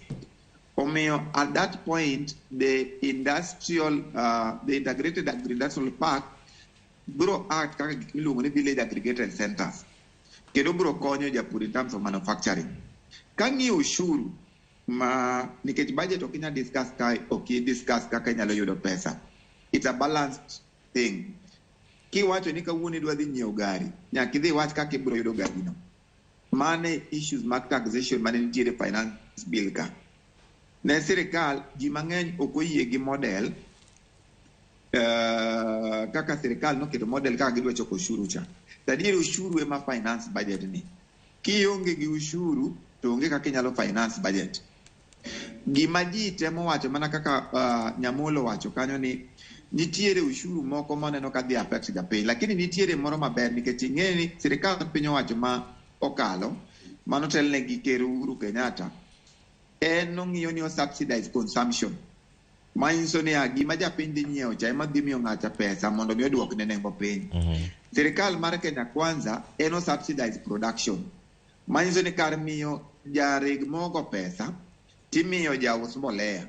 Omiyo at that point, the integrated agri-industrial park bro act kaka gik miluongo ni village aggregated centers. Kendo bro konyo japur in terms of manufacturing. Kang'iyo ushuru ma nikech budget ok inya discuss kaka inyalo yudo pesa. It's a balanced thing. Kiwacho ni kawuono idwa dhi nyiewo gari, nyaka idhi wach kaka ibiro yudo gari no. Mane issues mag taxation mane nitiere finance bill ka. Ne sirikal ji mang'eny ok oyie gi model kaka sirikal noketo model kaka gidwa choko ushuru cha. Tadieri ushuru ema finance budget ni. Kionge gi ushuru to onge kaka inyalo finance budget. Gima ji temo wacho mana kaka Nyamolo wacho kanyo ni nitiere ushuru moko maneno ka dhi affect japiny, lakini nitiere moro maber nikech ing'e ni sirikal piny owacho ma okalo manotelne gi Ker Uhuru Kenyatta en nong'iyo ni o subsidize consumption. Manyiso ni gima japiny dhi nyiewo cha ema dhi miyo ng'acha pesa mondo mi oduok ne nengo piny. Sirikal mar Kenya Kwanza en o subsidize production. Manyiso ni kar miyo jareg mogo pesa timiyo jaus mbolea.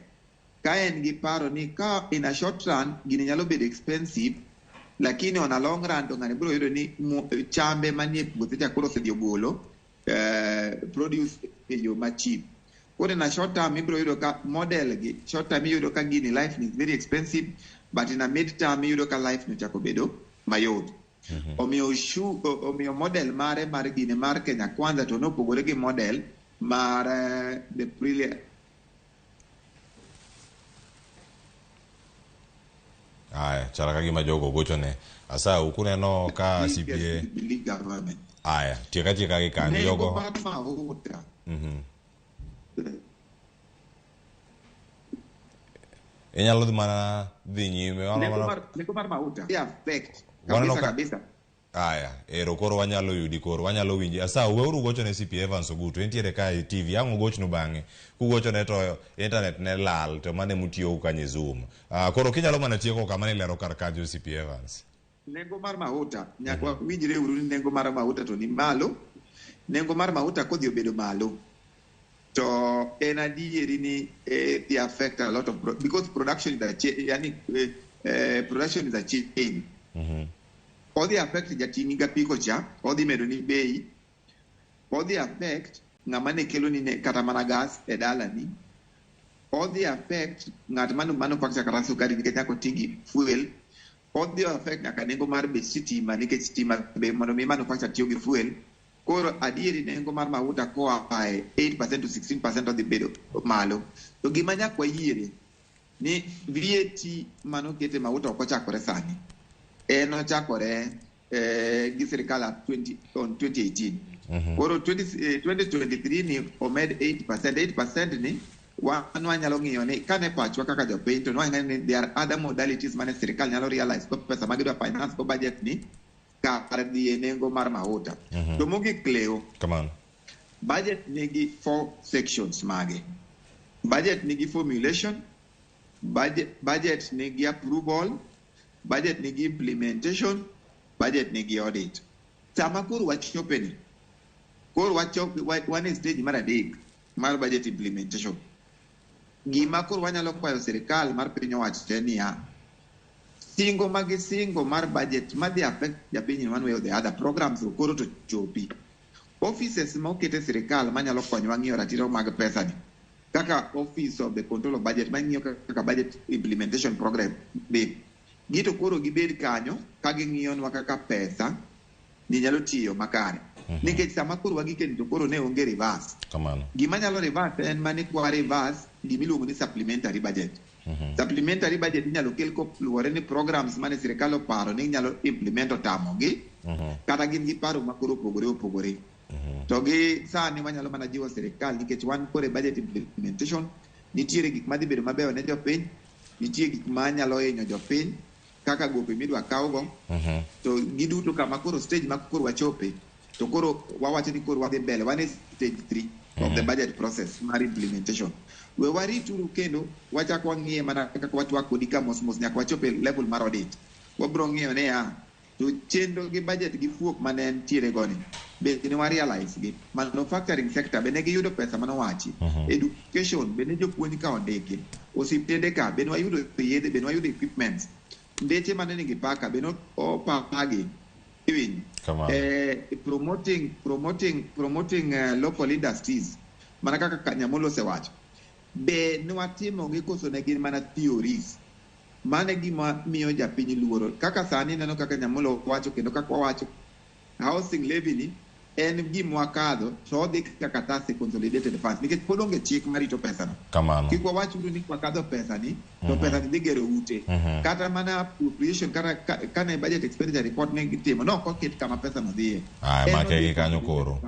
Ka en gi paro ni ka in a short run gini nyalo bedo expensive, lakini on a long run to ng'ani biro yudo ni chambe manie puothe cha koro osedhi ogolo produce e yo ma cheap. Koro in a short term ibiro yudo ka model gi short term iyudo ka gini life is very expensive, but in a mid term iyudo ka life no chako bedo mayot. Omiyo model mare mar gini mar Kenya Kwanza to nopogore gi model mar the previous Aya, chala ka gima jogo gochone. Asa ukuneno ka CPA. Aya, tieka gi kanyo jogo. Nengo mar mafuta. Inyalo mana dhi nyime. Nengo mar mafuta. Affect. Kabisa. Aya, ero koro wanyalo yudi koro wanyalo winji. Asa weuru gochone CPA Evans Ogutu. Entiere ka e TV. Ang' gochnu bang'e. Kugochone to internet ne lal to mane mutiyo kanye Zoom. Koro kinyalo mana tieko kama ne lero kar kajo CPA Evans. Nengo mar mafuta. Nyaka winjre uru ni nengo mar mafuta to ni malo. Nengo mar mafuta kodhi obedo malo. To en adieri ni they affect a lot of because production is a production is a chain. Odhi affect jatini ga piko cha, odhi medo ni bei, odhi affect ng'ama ne kelo ni kata mana gas e dala ni, odhi affect ng'at manufacture kata sukari nikech nyako tigi fuel, odhi affect nyaka nengo mar be sitima nikech sitima be mondo mi manufacture tiyo gi fuel. Koro adieri nengo mar mafuta koa 8% to 16% odhi bedo malo. To gima nyakwa yiere ni VAT manokete mafuta ok ochakore sani. Ochakore gi sirikal 2018. Koro 2023 ni omed 8% ni wanyalo ng'iyo ni kane pachwa kaka jopiny to nwang'e ni there are other modalities mane sirikal nyalo realize ko pesa magidwa finance ko budget ni kar dhi e nengo mar mafuta. To mogik Leo. Budget nigi 4 sections mage. Budget nigi formulation, budget nigi approval, budget nigi implementation, budget nigi audit. Sama koro wachope ni. Koro wachope one stage mar adek mar budget implementation. Gima koro wanyalo kwayo sirikal mar piny owacho niya, singo mar budget madhi affect japiny in one way or the other, programs koro to chopi. Offices mokete sirikal manyalo konyowa ng'iyo ratiro mag pesa ni, kaka Office of the Control of Budget mang'iyo kaka budget implementation program be gito koro gibed kanyo ka ging'iyonwa kaka pesa ni nyalo tiyo makare. Nikech sama koro wagikeni to koro ne onge reverse. Gima nyalo reverse en mane kwa reverse gimiluongo ni supplementary budget. Supplementary budget inyalo kel koluwore ni programs mane sirikal oparo ni nyalo implement otamogi, kata gin gi paro makoro opogore. To gi sani wanyalo mana jiwo sirikal nikech wan kore budget implementation nitiere gik madhi bedo mabeyo ne jopiny, nitie gik manyalo hinyo jopiny kaka gope midwa kawgo. To giduto kama koro stage ma koro wachope to koro wawacho ni koro wadhi mbele, wan e stage 3 of the budget process mar implementation. We warituru kendo wachako wang'iye mana kaka watwak kodi ka mos nyaka wachope level mar audit. Wabro ng'iyo ne to chenro gi budget gi fuok mane ntiere goni bende ne realize gi. Manufacturing sector bende giyudo pesa manowachi. Education bende jopuonj ka ondiki. Osiptende ka bende wayudo yedhe, bende wayudo equipments. Ndeche mane nigi paka bende opagi. Promoting local industries mana kaka Nyamolo osewacho. Be ne watimo gi koso ne gin mana theories. Mane gima miyo japiny luoro. Kaka sani neno kaka Nyamolo wacho kendo kaka wawacho housing levy ni en gima wakadho to odhi kaka tax consolidated funds nikech pod onge chik marito pesa no. Kik wawacho ni wakadho pesa ni to pesa ni dhi gero ute. Kata mana appropriation kane budget expenditure report ne gitimo no koket kama pesa no dhiye. Make gi kanyo koro.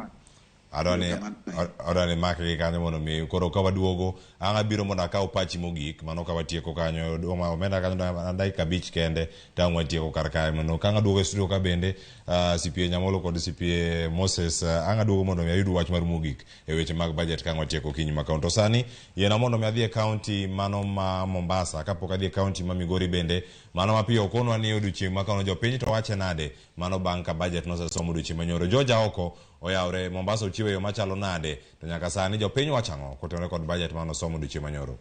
Adwani make gi kanyo mondo mi koro ka waduogo ang' abiro mondo akaw pachi mogik mano ka watieko kanyo omenda kanyo dakika 5 kende tang' watieko kar kae mondo ka ang' aduogo e studio ka bende CPA Nyamolo kod CPA Moses ang' aduogo mondo mi ayud wach mar mogik e weche mag budget ka ang' watieko kiny ma kaunti. To sani yena mondo mi adhi e kaunti mano ma Mombasa, kapok adhi e kaunti ma Migori bende mano mapiyo okonwa ni odiochieng' ma kano jopiny to wache nade mano bang' ka budget nosesomo odiochieng' manyoro. Georgia oko oyawre, Mombasa ochiwo yo machalo nade to nyaka sani jopiny wachang'o kotenore kod budget manosomo odiochieng' manyoro.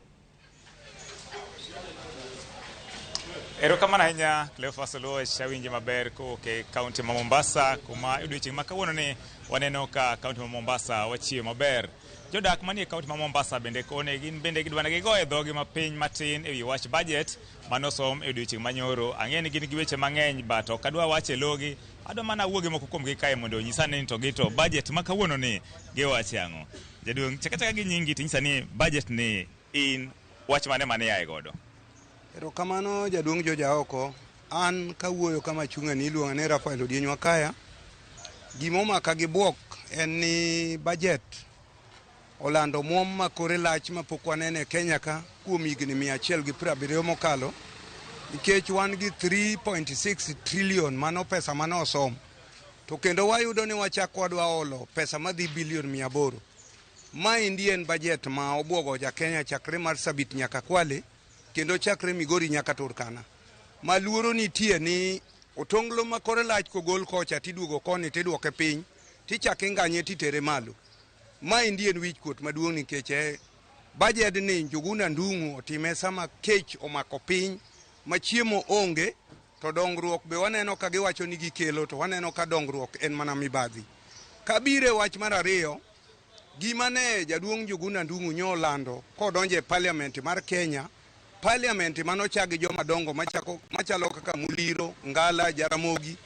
Erokamano ahinya Cleophas Oluoch, awinji maber kowuok e kaunti ma Mombasa kuma odiochieng' ma kawuono ni waneno ka kaunti ma Mombasa wachiyo maber. Jodak manie kaunti ma Mombasa bende kone gin bende gidwana gigo e dhogi mapiny matin ewi wach budget manosom e odiochieng' manyoro. Ang'e ni gin gi weche mang'eny but ok adwa wache logi, adwa mana wuoge moko kuom gi kae mondo nyisane ni to gito budget ma kawuono ni giwache ang'o. Jaduong' chaka gi nyingi tinyisa ni budget ni in wach mane yae godo? Erokamano jaduong' Joja oko. An kawuoyo kama chunga ni iluonga ni Rafael Odienyo Kaya. Gimomaka gi buok en ni bajet olando muom makore lach mapok wanene e Kenya ka kuom higni 170 mokalo, nikech wan gi 3.6 trillion mano pesa mano osom, to kendo wayudo ni wachako wadwa olo pesa madhi bilion 800. Maendi en bajet ma obwogo ja Kenya chakre mar Sabit nyaka Kwale, kendo chakre Migori nyaka Turkana. Maluoro nitie ni otonglo makore lach kogol kocha tiduogo koni tidwoke piny, tichake nganye titere malo. Maendi en wichkuot maduong' nikech bajet ni Njuguna Ndung'u otime sama kech omako piny, machiemo onge, to dongruok be waneno ka giwacho ni gikelo, to waneno ka dongruok en mana mibadhi. Kabire wach mar ariyo, gima ne jaduong' Njuguna Ndung'u nyolando kodonje parliament mar Kenya, parliament manochagi joma dongo machalo kaka Muliro, Ngala, Jaramogi,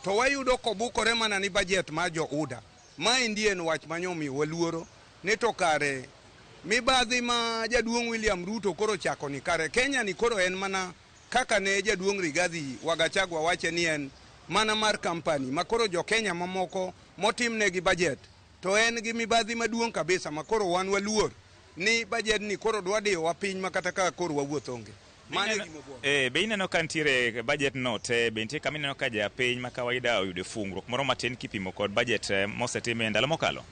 to wayudo kobukore mana ni bajet mar jo UDA. Maendi en wach manyomiyo waluoro ni to kare mibadhi ma jaduong' William Ruto koro chako ni kare Kenya ni koro en mana kaka ne jaduong' Rigathi Wagachagua wache ni en mana mar kampani makoro jo Kenya mamoko motimnegi bajet, to en gi mibadhi maduong' kabisa makoro wan waluor ni bajet ni koro dwadiyo wa piny makata ka koro wawuotho onge. Be ineno ka ntiere bajet no te, be ntie kama ineno ka ja piny ma kawaida oyude fungruok moro matin kipimo kod bajet mosetime ndalo mokalo?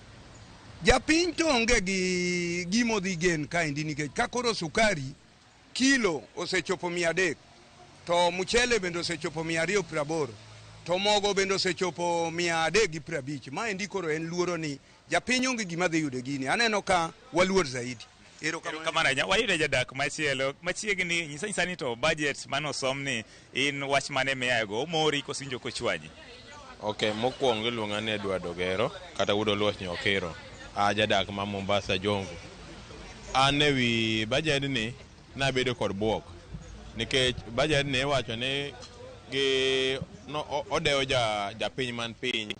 Japiny to onge gi gimodhi gen kaendi nikech ka koro sukari kilo osechopo 300, to mchele bende osechopo 280, to mogo bende osechopo 350. Maendi koro en luoro ni japiny onge gima dhi yude gini. Aneno ka waluor zaidi. Erokamano ahinya. Wayudo jadak machielo machiegni nyisa ni to bajet manosom ni in wach mane miago mori kosinjo kochwanyi? Okay, mokwongo iluonga ni Edward Ogero kata Wuod Oluoch Nyokero, jadak ma Mombasa Jongo. An ewi bajet ni nabedo kod buok nikech bajet ni iwacho ni odewo japiny man piny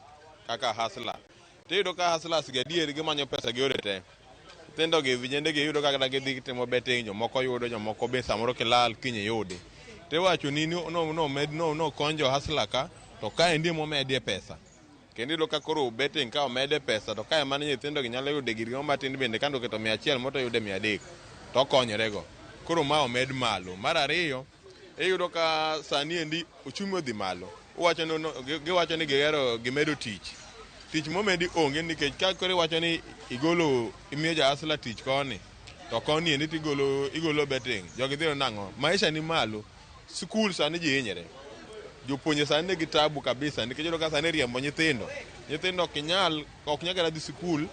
kaka hasla. Tiyudo ka haslas gi adier gimanyo pesa gi yore te. Tendo gi vijende gi yudo kaka gidhi timo betting, jomoko yudo, jomoko be samoro kilal kinyi yudi. Tiwacho ni no konjo hasla ka, to ka endi momedie pesa. Kendo yudo ka koro betting ka omede pesa, to ka emane nyithindo gi nyalo yude giri matin bende kando keto 100 moto yude 300, to konyorego. Koro ma omed malo. Mar ariyo, iyudo ka sani endi ochumi odhi malo. Giwacho ni gihero gimedo tich. Tich momedi onge nikech ka kore wacho ni imiyo ja hasla tich koni, to koni endi igolo betting. Jogi dhiro nang'o? Maisha ni malo. Skul sani ji hinyere. Jopuonje sani nigi tabu kabisa nikech iyudo ka sani riembo nyithindo ok nyal dhi skul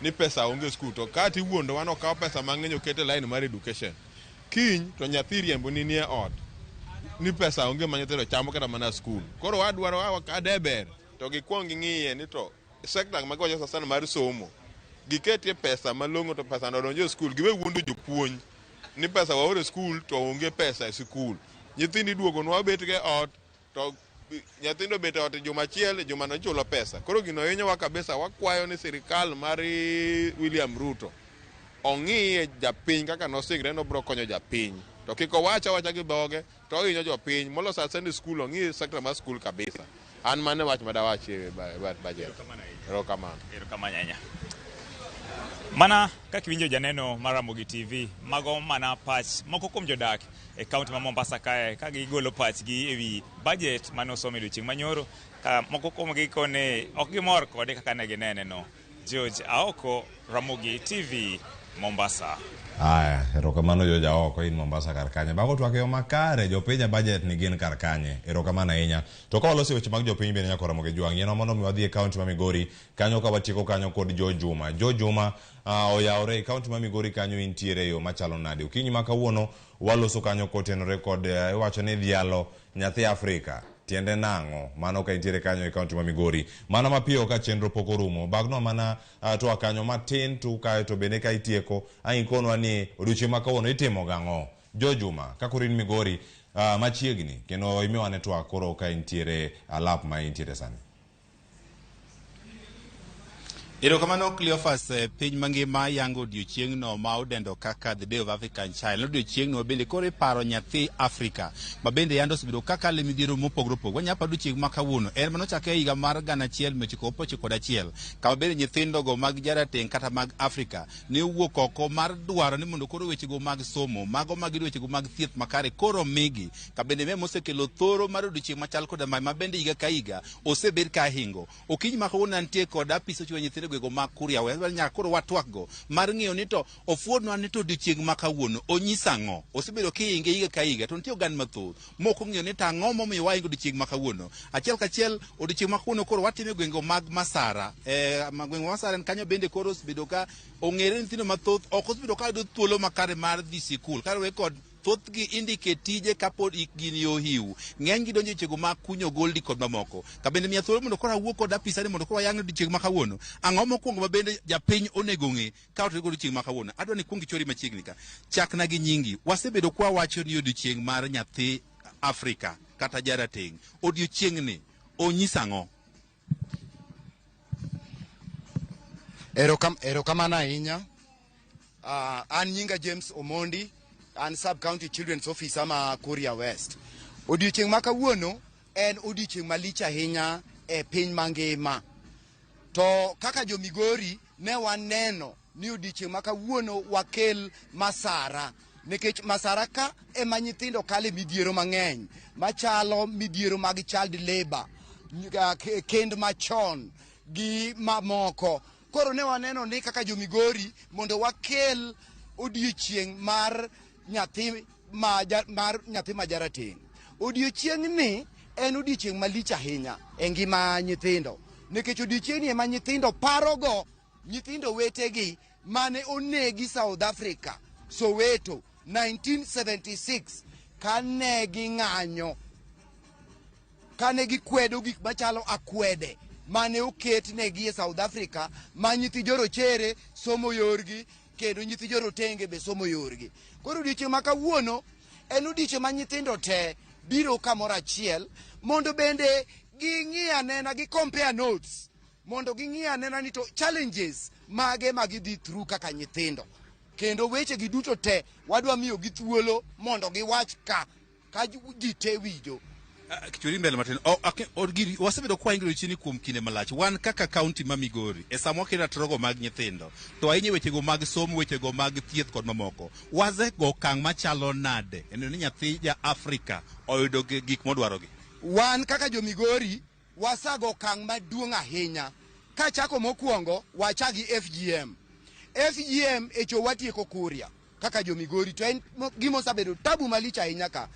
ni pesa onge skul, to ka tiwuondo wan okawo pesa mang'eny okete line mar education. Kiny to nyathi riembo ni nie ot ni pesa onge ma nyithindo chamo kata mana skul. Koro wadwaro adeber to gikwong ng'iye ni to sekta magwacho sana mar somo giketie pesa malong'o, to pesa no donjo e skul. Giwe wuondo jopuonj ni pesa waore skul to onge pesa e skul. Nyithindi duogo nwa bet ke ot, to nyithindo bet ot juma achiel, juma no chulo pesa. Koro gino hinyowa kabisa. Wakwayo ni sirikal mar William Ruto ong'iye japiny kaka nosingre nobro konyo japiny, to kik owacha gi dhoge to ohinyo jopiny. Molosa send skul, ong'i sekta mar skul kabisa. An mane wach madawachi bajet. Erokamano ahinya. Mana kaka iwinjo janeno mar Ramogi TV, mago mana pach moko kuom jodak e kaunti ma Mombasa kae ka gigolo pachgi ewi bajet mane osom e odiechieng' manyoro, ka moko kuom gi kone ok gimor kode kaka ne ginene no. George Aoko, Ramogi TV, Mombasa. Aya, erokamano Joja oko in Mombasa kar kanye. Bago twak yo makare jopiny bajet ni gin kar kanye. Erokamano ahinya. To ka waloso weche mag jopiny bende nyaka Ramogi jwang'. Yeno mondo mi wadhi e kaunti ma Migori kanyo ka watieko kanyo kod Jo Juma. Jo Juma oyawre e kaunti ma Migori kanyo intiere yo machalo nade. Okinyi ma kawuono waloso kanyo kotenore kod iwacho ni dhialo nyathi Afrika. Tiende nang'o mano ka intiere kanyo e kaunti ma Migori. Mana mapiyo ka chenro pok orumo. Bagno mana to kanyo matin tu kae to bende ka itieko ainkonwa ni odiochieng' ma kawuono itimo gang'o. Jo Juma ka koro in Migori machiegni kendo imiwa ne twak koro ka intiere alap ma intiere sani. Erokamano Cleophas, piny mangima yango odiochieng'no ma odendo kaka the Day of African Child. Odiochieng'no bende koro iparo nyathi Afrika, ma bende yando osebedo kaka le midhiero mopogore opogore. Wanyapa odiochieng' ma kawuono en manochake higa mar 1991, kama bende nyithindogo mag jarateng' kata mag Afrika ne owuok oko mar dwaro ni mondo koro wechego mag somo, mago mag wechego mag thieth makare koro migi. Ka bende me mosekelo thoro mar odiochieng' machal koda ma bende higa ka higa osebed ka hingo. Okinyi ma kawuono antie kod apis ochiwo nyithindo gwego mag Kuria West, nyaka koro watwakgo mar ng'eyo ni to ofuonwa ni to odiochieng' ma kawuono onyisa ang'o. Osebedo kihinge higa ka higa to nitie oganda mathoth moko ng'eyo ni to ang'o momiyo wahingo odiochieng' ma kawuono. Achiel kachiel odiochieng' ma kawuono koro watime gwenge mag Masara. Gwenge Masara en kanyo bende koro osebedo ka ong'ere nyithindo mathoth ok osebedo ka yudo thuolo makare mar dhi sikul kaluwore kod thoth gi indike tije kapod ikgi ohiu. Ng'eny gi donjo chego mag kunyo goldi kod mamoko. Ka bende miya thuolo mondo koro awuo kod apisa ni mondo koro ayang odiochieng' ma kawuono. Ang'o mokwongo ma bende japiny onego ng'e ka otego odiochieng' ma kawuono. Adwa ni kuong ichori machiegni ka. Chakna gi nyingi. Wasebedo kwa wacho ni odiochieng' mar nyathi Afrika kata jarateng'. Odiochieng' ni onyisa ang'o? Erokamano ahinya. An nyinga James Omondi, an sub-county children's officer ma Kuria West. Odiochieng' ma kawuono en odiochieng' malich ahinya e piny mangima. To kaka jo Migori ne waneno ni odiochieng' ma kawuono wakel masara. Nikech masara ka ema nyithindo kale midhiero mang'eny machalo midhiero mag child labor, kend machon gi mamoko. Koro ne waneno ni kaka jo Migori mondo wakel odiochieng' mar nyathi ma jarateng'. Odiochieng' ni en odiochieng' malich ahinya e ngima nyithindo. Nikech odiochieng' ni ema nyithindo parogo nyithindo wetegi mane onegi South Africa, Soweto, 1976 kane ging'anyo, kane gikwedo gik machalo akwede mane oket negi e South Africa, ma nyithi jorochere somo yorgi kendo nyithi jorotenge be somo yorgi. Koro odiochieng' ma kawuono en odiochieng' ma nyithindo te biro kamoro achiel mondo bende ging'i anena, gi compare notes, mondo ging'i anena ni to challenges mage ma gidhi through kaka nyithindo. Kendo weche gi duto te wadwa miyo gi thuolo mondo giwach ka ji te winjo. Kichuri mbele matin. Wasebedo kwa ingiro chini kuom kinde malach. Wan kaka county ma Migori e samo kira trogo mag nyithindo. To ahinye wechego mag somo, wechego mag thieth kod mamoko. Waze go kang' machalo nade eno ni nyathi ja Afrika oyudo gik modwarogi. Wan kaka jo Migori wasago kang' maduong' ahinya. Ka chako mokwongo wachagi FGM. FGM e cho watieko Kuria kaka jo Migori, to en gimo sabedo tabu malich ahinya ka.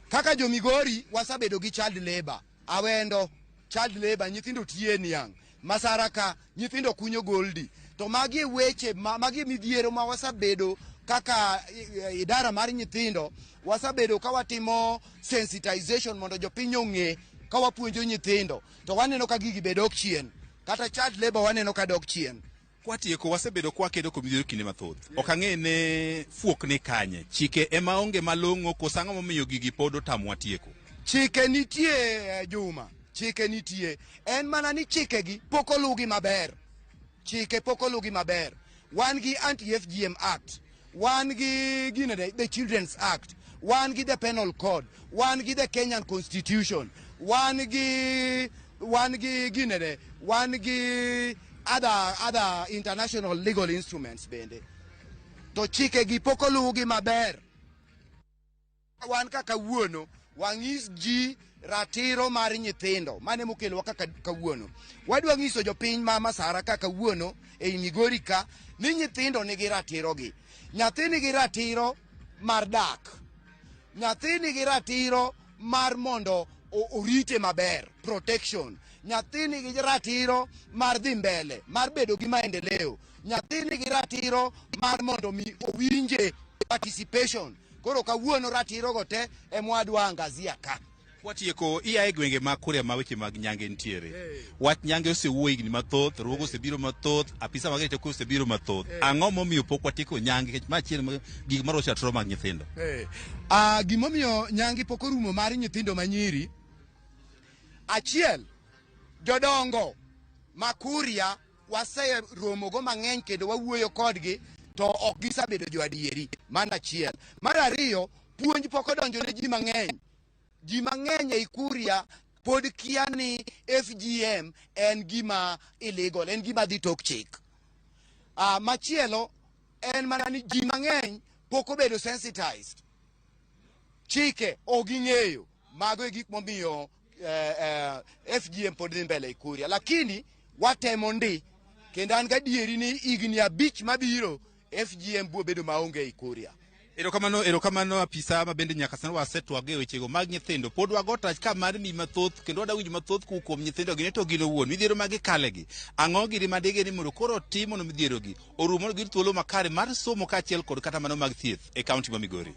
Kaka jo Migori wasabedo gi child labor. Awendo child labor, nyithindo tiye niang'. Masara ka nyithindo kunyo goldi. To magi weche magi midhiero ma wasabedo kaka idara mar nyithindo, wasabedo ka watimo sensitization mondo jopiny ong'e, ka wapuonjo nyithindo. To waneno ka gigi bedo ok chien. Kata child labor waneno ka dok chien. Kwatieko wasebedo kwa kedo kuom midhiero kinde mathoth. Ok ang'e ne fuok ni kanye. Chike ema onge malong'o koso ang'o momiyo gigi pod otamwa tieko? Chike nitie, Juma. Chike nitie. En mana ni chikegi pok olugi maber. Chike pok olugi maber. Wan gi Anti-FGM Act. Wan gi the Children's Act. Wan gi the Penal Code. Wan gi the Kenyan Constitution. Wan gi other international legal instruments bende. To chike gi pok olugi maber. Wan kaka wuono wang'is ji ratiro mar nyithindo mane mokelowa kaka kawuono. Wadwa ng'iso jopiny ma Masara kaka wuono ei Migori ka ni nyithindo nigi ratiro gi. Nyathi nigi ratiro mar dak. Nyathi nigi ratiro mar mondo orite maber, protection. Nyathi nigi ratiro mar dhi mbele, mar bedo gi maendeleo. Nyathi nigi ratiro mar mondo mi owinje, participation. Koro kawuono ratiro go te emwadwa angazia ka. Kwatieko iya e gwenge ma Kuria ma weche mag nyange ntiere. Wach nyange osewuoyo higni mathoth, ruogo osebiro mathoth, apisa mag rito kwe osebiro mathoth. Ang'o momiyo pok watieko nyange kech machiel gik marocho atro mag nyithindo? Gimomiyo nyange pok orumo mar nyithindo manyiri. Achiel, jodongo ma Kuria wase romo go mang'eny kendo wawuoyo kodgi to ok gisabedo jo adieri. Mano achiel. Mar ariyo, puonj pok odonjo ne ji mang'eny. Ji mang'eny ei Kuria pod kia ni FGM en gima illegal, en gima dhi tok chik. Machielo en mana ni ji mang'eny pok obedo sensitized. Chike oging'eyo. Mago e gik momiyo FGM pod dhi mbele ei Kuria. Lakini watemo ndi kendo an gadieri ni igni 5 mabiro FGM biro bedo maonge ei Kuria. Erokamano apisa ma bende nyaka sani wasetwage wechego mag nyithindo. Pod wago tach ka mar mi mathoth kendo wada winjo mathoth kuom nyithindo gi to gin owuon. Midhiero magi kalegi. Ang'o giri madege ni mondo koro timo no midhiero gi. Orumo gi thuolo makare mar somo kaachiel kod kata mano mag thieth e kaunti ma Migori.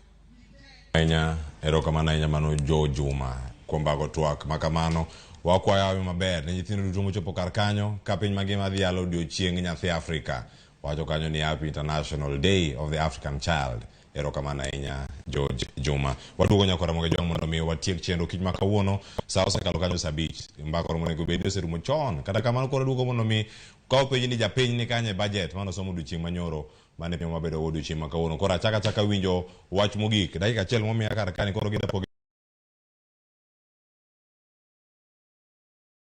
Erokamano ahinya mano Jo Juma kuom bago twak makamano. Wakwayo maber ne nyithindo duto mochopo kar kanyo ka piny mangima dhi yalo odiochieng' nyathi Afrika. Wacho kanyo ni Happy International Day of the African Child. Erokamano ahinya George Juma. Waduogo nyaka Ramogi jong mondo mi watiek chenro kiny ma kawuono sa osekalo kanyo saa 5. Mbaka romo nego bed oserumo chon. Kata kamano koro duogo mondo mi ka penj ni japiny ni kanye bajet mano somo odiochieng' manyoro mane piny mabedo odiochieng' ma kawuono. Koro achaka winjo wach mogik dakika achiel momiya kar kani koro gidapogi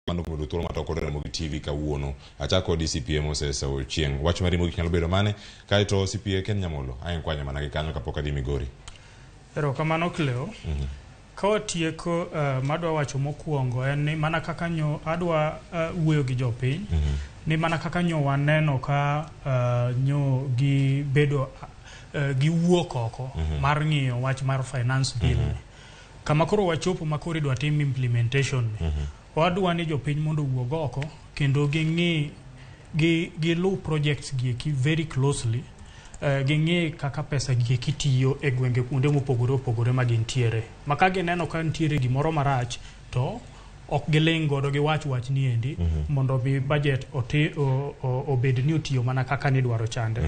mando kudo thuolo matoko Ramogi TV kawuono. Achako DCPA Moses Ochieng. Wach mari mogik nyalo bedo mane kaito CPA Ken Nyamolo ayen kwanya mana gi kanyo kapok adhi Migori. Erokamano Cleo. Ka watieko madwa wacho mokwongo en ni mana kaka nyo adwa wuoyo gi jopiny ni mana kaka nyo waneno ka nyo gi bedo gi wuok oko mar ng'iyo wach mar finance bill. Kama koro wachopo makoro idwa tim implementation wadwa ni jopiny mondo wuog oko kendo gi lu projects gi very closely ging'e kaka pesa gi kitiyo e gwenge kuonde mopogore opogore ma gintiere. Maka gineno ka ntiere gimoro marach to ok giling godo gi wach ni endi mondo bi budget obed ni otiyo mana kaka ni dwaro chande.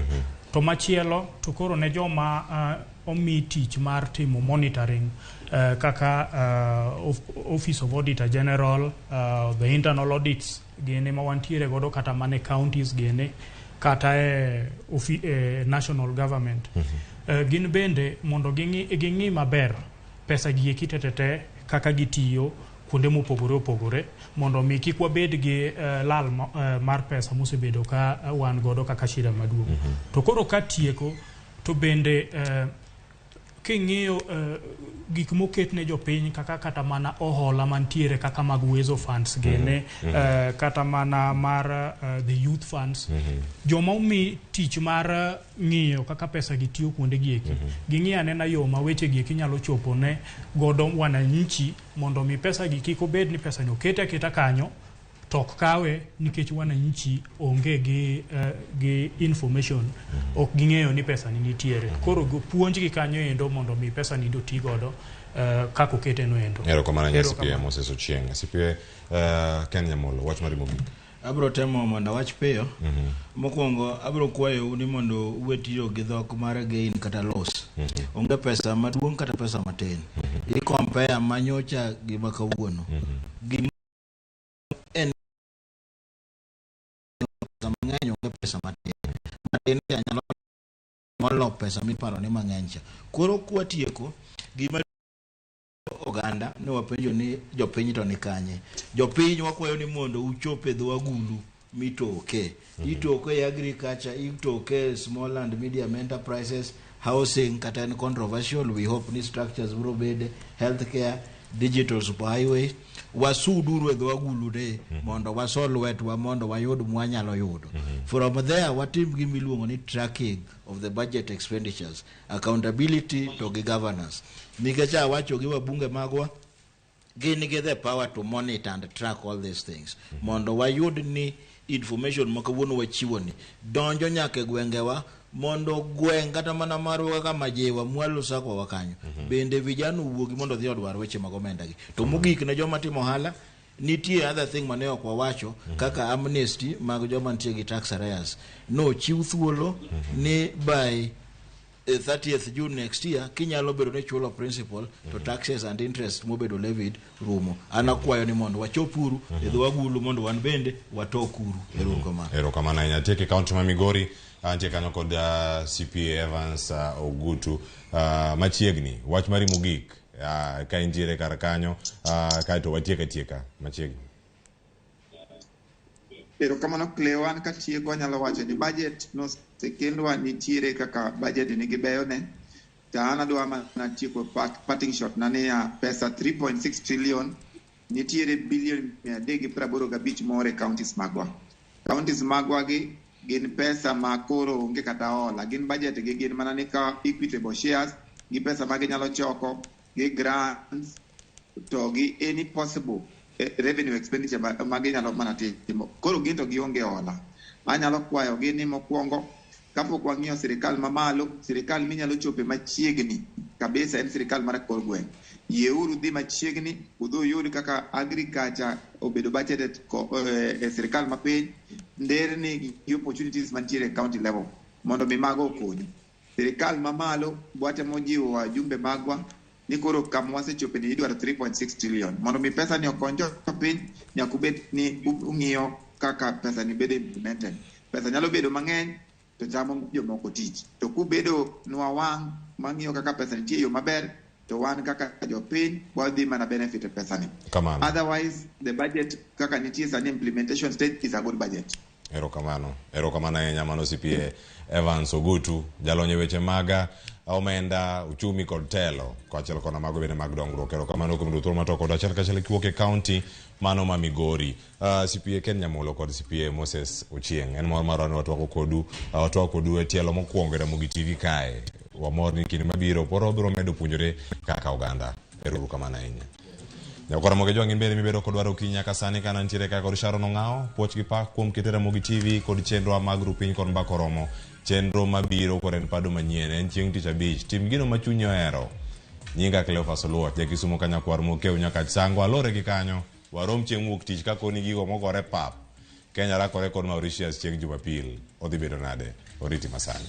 To machielo to koro ne joma omi tich mar timo monitoring kaka Office of Auditor General, the internal audits gene ma wantiere godo kata mane counties gene kata national government. Gin bende mondo ging'i maber pesa gi kitetete kaka gitiyo kuonde mopogore opogore mondo mi kik wabed gi lal mar pesa mosebedo ka wan godo kaka shida maduong'. To koro ka tieko to bende king'iyo gik moket ne jopiny kaka kata mana ohola mantiere kaka mag Uwezo funds gene kata mana mar the youth funds joma umi tich mar ng'iyo kaka pesa gitiyo kuonde gieki ging'iyo anena yo ma weche gieki nyalo chopo ne godo wananchi mondo mi pesa gi kik obed ni pesa no keta kanyo tok kawe nikech wananchi onge gi information ok ging'eyo ni pesa ni nitiere. Koro puonj gi kanyo endo mondo mi pesa ni doti godo kako kete no endo. Erokamano CPA Moses Ochieng. CPA Ken Nyamolo wach mari mogik. Abro temo mondo wach peyo. Mokwongo abro kwayo ni mondo uwetiyo gi dhok mar gain kata loss. Onge pesa maduong' kata pesa matin. I compare manyocha gi makawuono. Pesa matin nyalo molo pesa miparo ni mang'eny cha. Koro kwatieko gima oganda ne wapenjo ni jopiny to ni kanye. Jopiny wakwayo ni mondo uchope dho agulu mitoke. Itoke agriculture, itoke small and medium enterprises, housing kata en controversial. We hope ni structures bro bede, healthcare, digital superhighway wasuduru e dho agulu de mondo wasol wetwa mondo wayud mwanyalo yudo. From there watim gi miluongo ni tracking of the budget expenditures, accountability to gi governance. Nikech awacho gi wabunge magwa gin gi the power to monitor and track all these things mondo wayud ni information makawuono wachiwo ni donjo nyaka gwengewa mondo gweng kata mana marwa kaka majewa mwalo sako wakanyo bende vijana wuogi mondo dhi odwar weche mag omenda gi. To mogik ne joma timo hala nitie other thing mane ok wawacho kaka amnesty mag joma nitie gi tax arrears no chiw thuolo ni by 30th June next year kinyalo bedo ne chulo principal to taxes and interest mobedo levied rumo. Anakwayo ni mondo wachopuru edho wagulu mondo wan bende watokuru. Erokamano ahinya. Tieke kaunti ma Migori antie kanyo kod CPA Evans Ogutu machiegni wach mari mogik ka intiere kar kanyo kaito watieka machiegni. Erokamano Clewan katieko nyalo wacho ni budget no sekendwa nitiere kaka budget nigi beyone. Taana dwa mana tieko parting shot nane ya pesa 3.6 trillion nitiere billion 385 more counties magwa. Counties magwa gi gin pesa ma koro onge kata hola, gin budget gi gin mana ni ka equitable shares gi pesa ma ginyalo choko gi grants to gi any possible revenue expenditure ma ginyalo mana timo. Koro gin to gionge hola. Anyalo kwayo gi ni mokwongo kapok wang'iyo sirikal mamalo, sirikal minyalo chope machiegni kabisa en sirikal mar kor gweng'. Yeuru dhi machiegni udho yud kaka agriculture obedo budgeted sirikal mapiny nderni gi opportunities mantiere county level mondo mi mago okonyi. Sirikal mamalo bwatemo jiwo wajumbe magwa ni koro kama wasechope ni idwaro 3.6 trillion mondo mi pesa ni okony jopiny nyaka ubed ni ung'iyo kaka pesa ni bedo implemented. Pesa nyalo bedo mang'eny to chamo jomoko tich, to kubedo nwa wang' mang'iyo kaka pesa nitie yo maber to wan kaka jopiny wadhi mana benefit pesa ni. Otherwise the budget kaka nitie sani implementation stage is a good budget. Erokamano ahinya mano CPA Evans Ogutu jalonye weche maga omenda uchumi kod telo koachiel kona mago bende mag dongruok. Erokamano kuom duto matoko da achiel kachiel kiwuok e county mano ma Migori. CPA Ken Nyamulo kod CPA Moses Ochieng en mor marwani watwako kodu e tielo mokwongo e Ramogi TV kae. Wamor ni kinde mabiro poro biro medo puonjore kaka oganda. Erokamano ahinya. Nyakora moge jwang'in bende mibedo kodwaro kiny nyaka sani kana ntiere kaka kod Sharon Ong'ao puoch gi pak kuom kete Ramogi TV kod chenro mag rupiny kod mbako romo chenro mabiro kod en pado manyien en chieng' tich abich tim gino ma chunyi ohero. Nyinga Cleophas Oluoch jakisumo kanyakwar mokeu nyaka sango alore gi kanyo warom chieng' wuok tich kakoni gigo mogore pap Kenya rakore kod Mauritius chieng' Jumapil odhi bedo nade oriti masani.